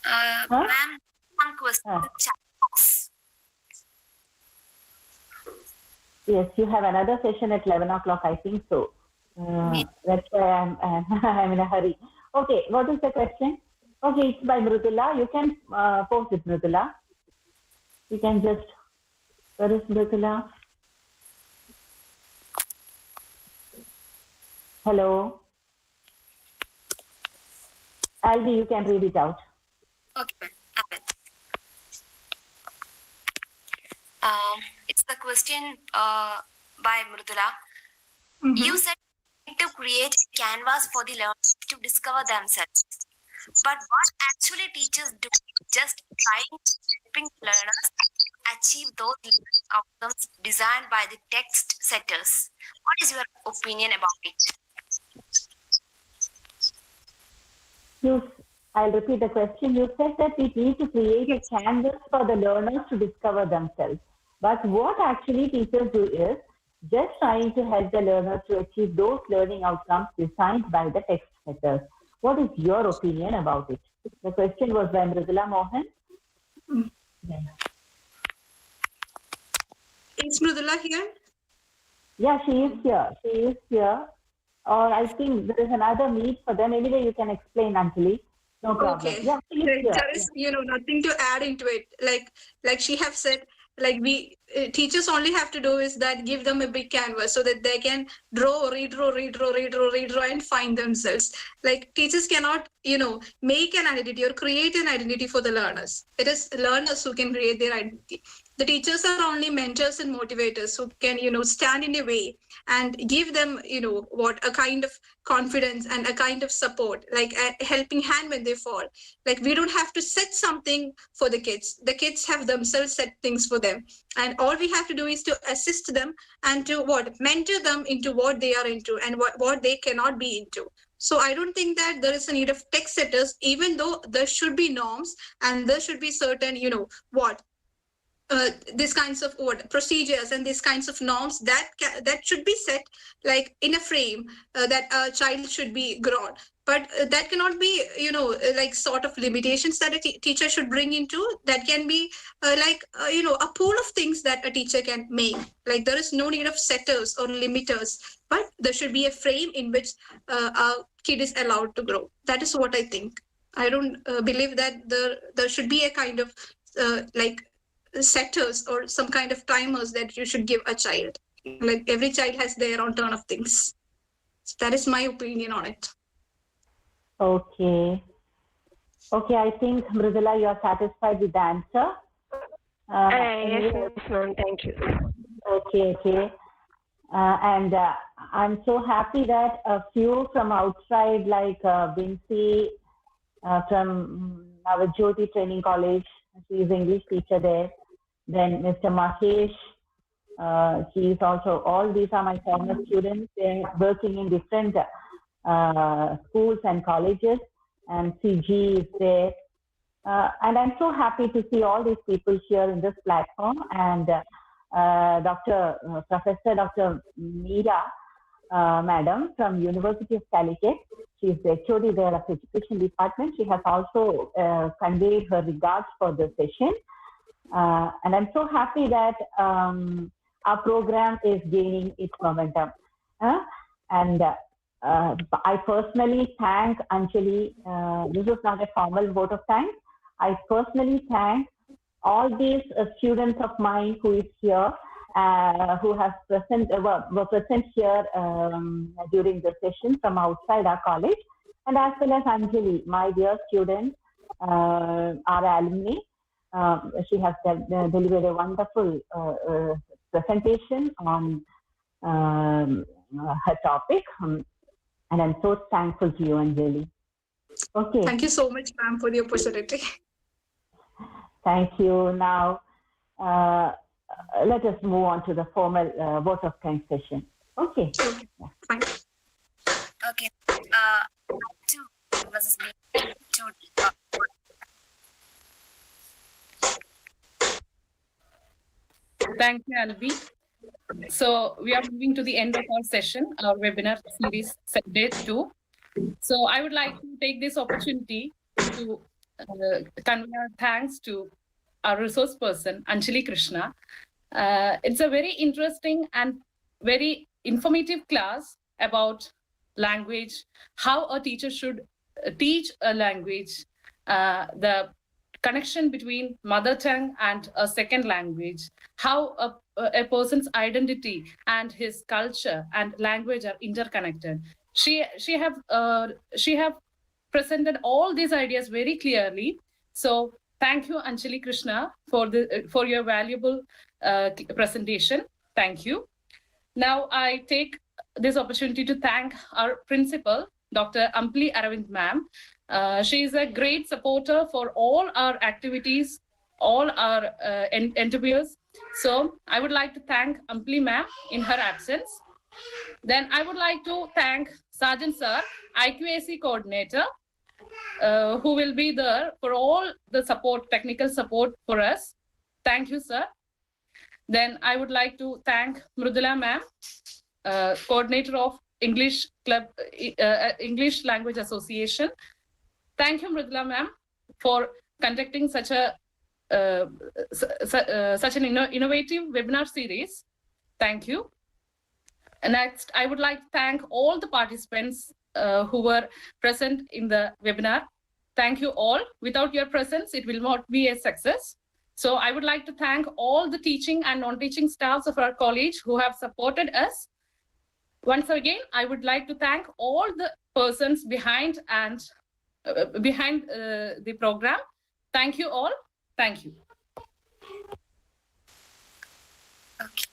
Ma'am, one question. Chat box. Yes, you have another session at 11 o'clock, I think so. That's why I'm in a hurry. Okay, what is the question? Okay, it's by Mrudula. You can post it, Mrudula. You can just, where is Mrudula? Hello. Alvi, you can read it out. Okay. It's the question by Mrudula. You said to create a canvas for the learners to discover themselves. But what actually teachers do just trying to helping learners achieve those outcomes designed by the text setters? What is your opinion about it? I'll repeat the question. You said that we need to create a canvas for the learners to discover themselves. But what actually teachers do is just trying to help the learners to achieve those learning outcomes designed by the text setters. What is your opinion about it? The question was by Mrudula Mohan. Is Mrudula here? Yeah, she is here. She is here. Or I think there is another meet for them. Anyway, you can explain, Anjali. No problem. Okay. Yeah, she is here. There is, nothing to add into it. Like she have said, like we teachers only have to do is that give them a big canvas so that they can draw, redraw and find themselves. Like teachers cannot, make an identity or create an identity for the learners. It is learners who can create their identity. The teachers are only mentors and motivators who can, stand in the way and give them, a kind of confidence and a kind of support, like a helping hand when they fall. Like we don't have to set something for the kids. The kids have themselves set things for them. And all we have to do is to assist them and to mentor them into what they are into and what they cannot be into. So I don't think that there is a need of text setters, even though there should be norms and there should be certain, these kinds of procedures and these kinds of norms that should be set like in a frame that a child should be grown. But that cannot be, like sort of limitations that a teacher should bring into. That can be a pool of things that a teacher can make. Like there is no need of setters or limiters, but there should be a frame in which a kid is allowed to grow. That is what I think. I don't believe that there should be a kind of setters or some kind of timers that you should give a child. Like every child has their own turn of things. So that is my opinion on it. Okay, I think Mrudula, you are satisfied with the answer. Yes, ma'am. Thank you. Okay. And I'm so happy that a few from outside, like Vinci from our Jyoti Training College, she is English teacher there. Then Mr. Mahesh, he is also, all these are my former students. They're working in different schools and colleges, and CG is there. And I'm so happy to see all these people here in this platform. And Professor Dr. Meera, Madam from University of Calicut, she is the HOD there of Education Department. She has also conveyed her regards for the session. And I'm so happy that our program is gaining its momentum. And I personally thank Anjali. This is not a formal vote of thanks. I personally thank all these students of mine who is here, who have were present here during the session from outside our college, and as well as Anjali, my dear student, our alumni. She has delivered a wonderful presentation on her topic, and I'm so thankful to you, Anjali. Okay. Thank you so much, ma'am, for the opportunity. Thank you. Now, let us move on to the formal vote of thanks session. Okay. Fine. Okay. Thank you, Alvi. So we are moving to the end of our session, our webinar series, day 2. So I would like to take this opportunity to convey our thanks to our resource person, Anjali Krishna. It's a very interesting and very informative class about language, how a teacher should teach a language, the connection between mother tongue and a second language, how a person's identity and his culture and language are interconnected. She have presented all these ideas very clearly. So thank you, Anjali Krishna, for your valuable presentation. Thank you. Now I take this opportunity to thank our principal, Dr. Ampli Aravind ma'am. She is a great supporter for all our activities, all our endeavors. So I would like to thank Ampli ma'am in her absence. Then I would like to thank Sergeant Sir, IQAC coordinator, who will be there for all the support, technical support for us. Thank you, sir. Then I would like to thank Mrudula ma'am, coordinator of English Club, English Language Association. Thank you, Mrudula ma'am, for conducting such an innovative webinar series. Thank you. And next, I would like to thank all the participants who were present in the webinar. Thank you all. Without your presence, it will not be a success. So I would like to thank all the teaching and non-teaching staffs of our college who have supported us. Once again, I would like to thank all the persons behind the program. Thank you all. Thank you. Okay.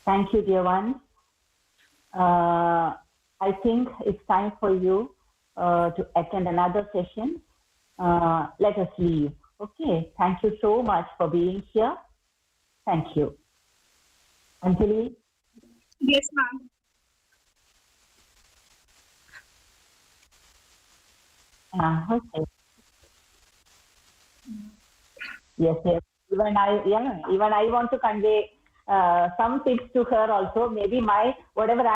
Thank you, dear one. I think it's time for you to attend another session. Let us leave. Okay. Thank you so much for being here. Thank you. Anjali? Yes, ma'am. Okay. Yes. Even I want to convey some tips to her also. Maybe whatever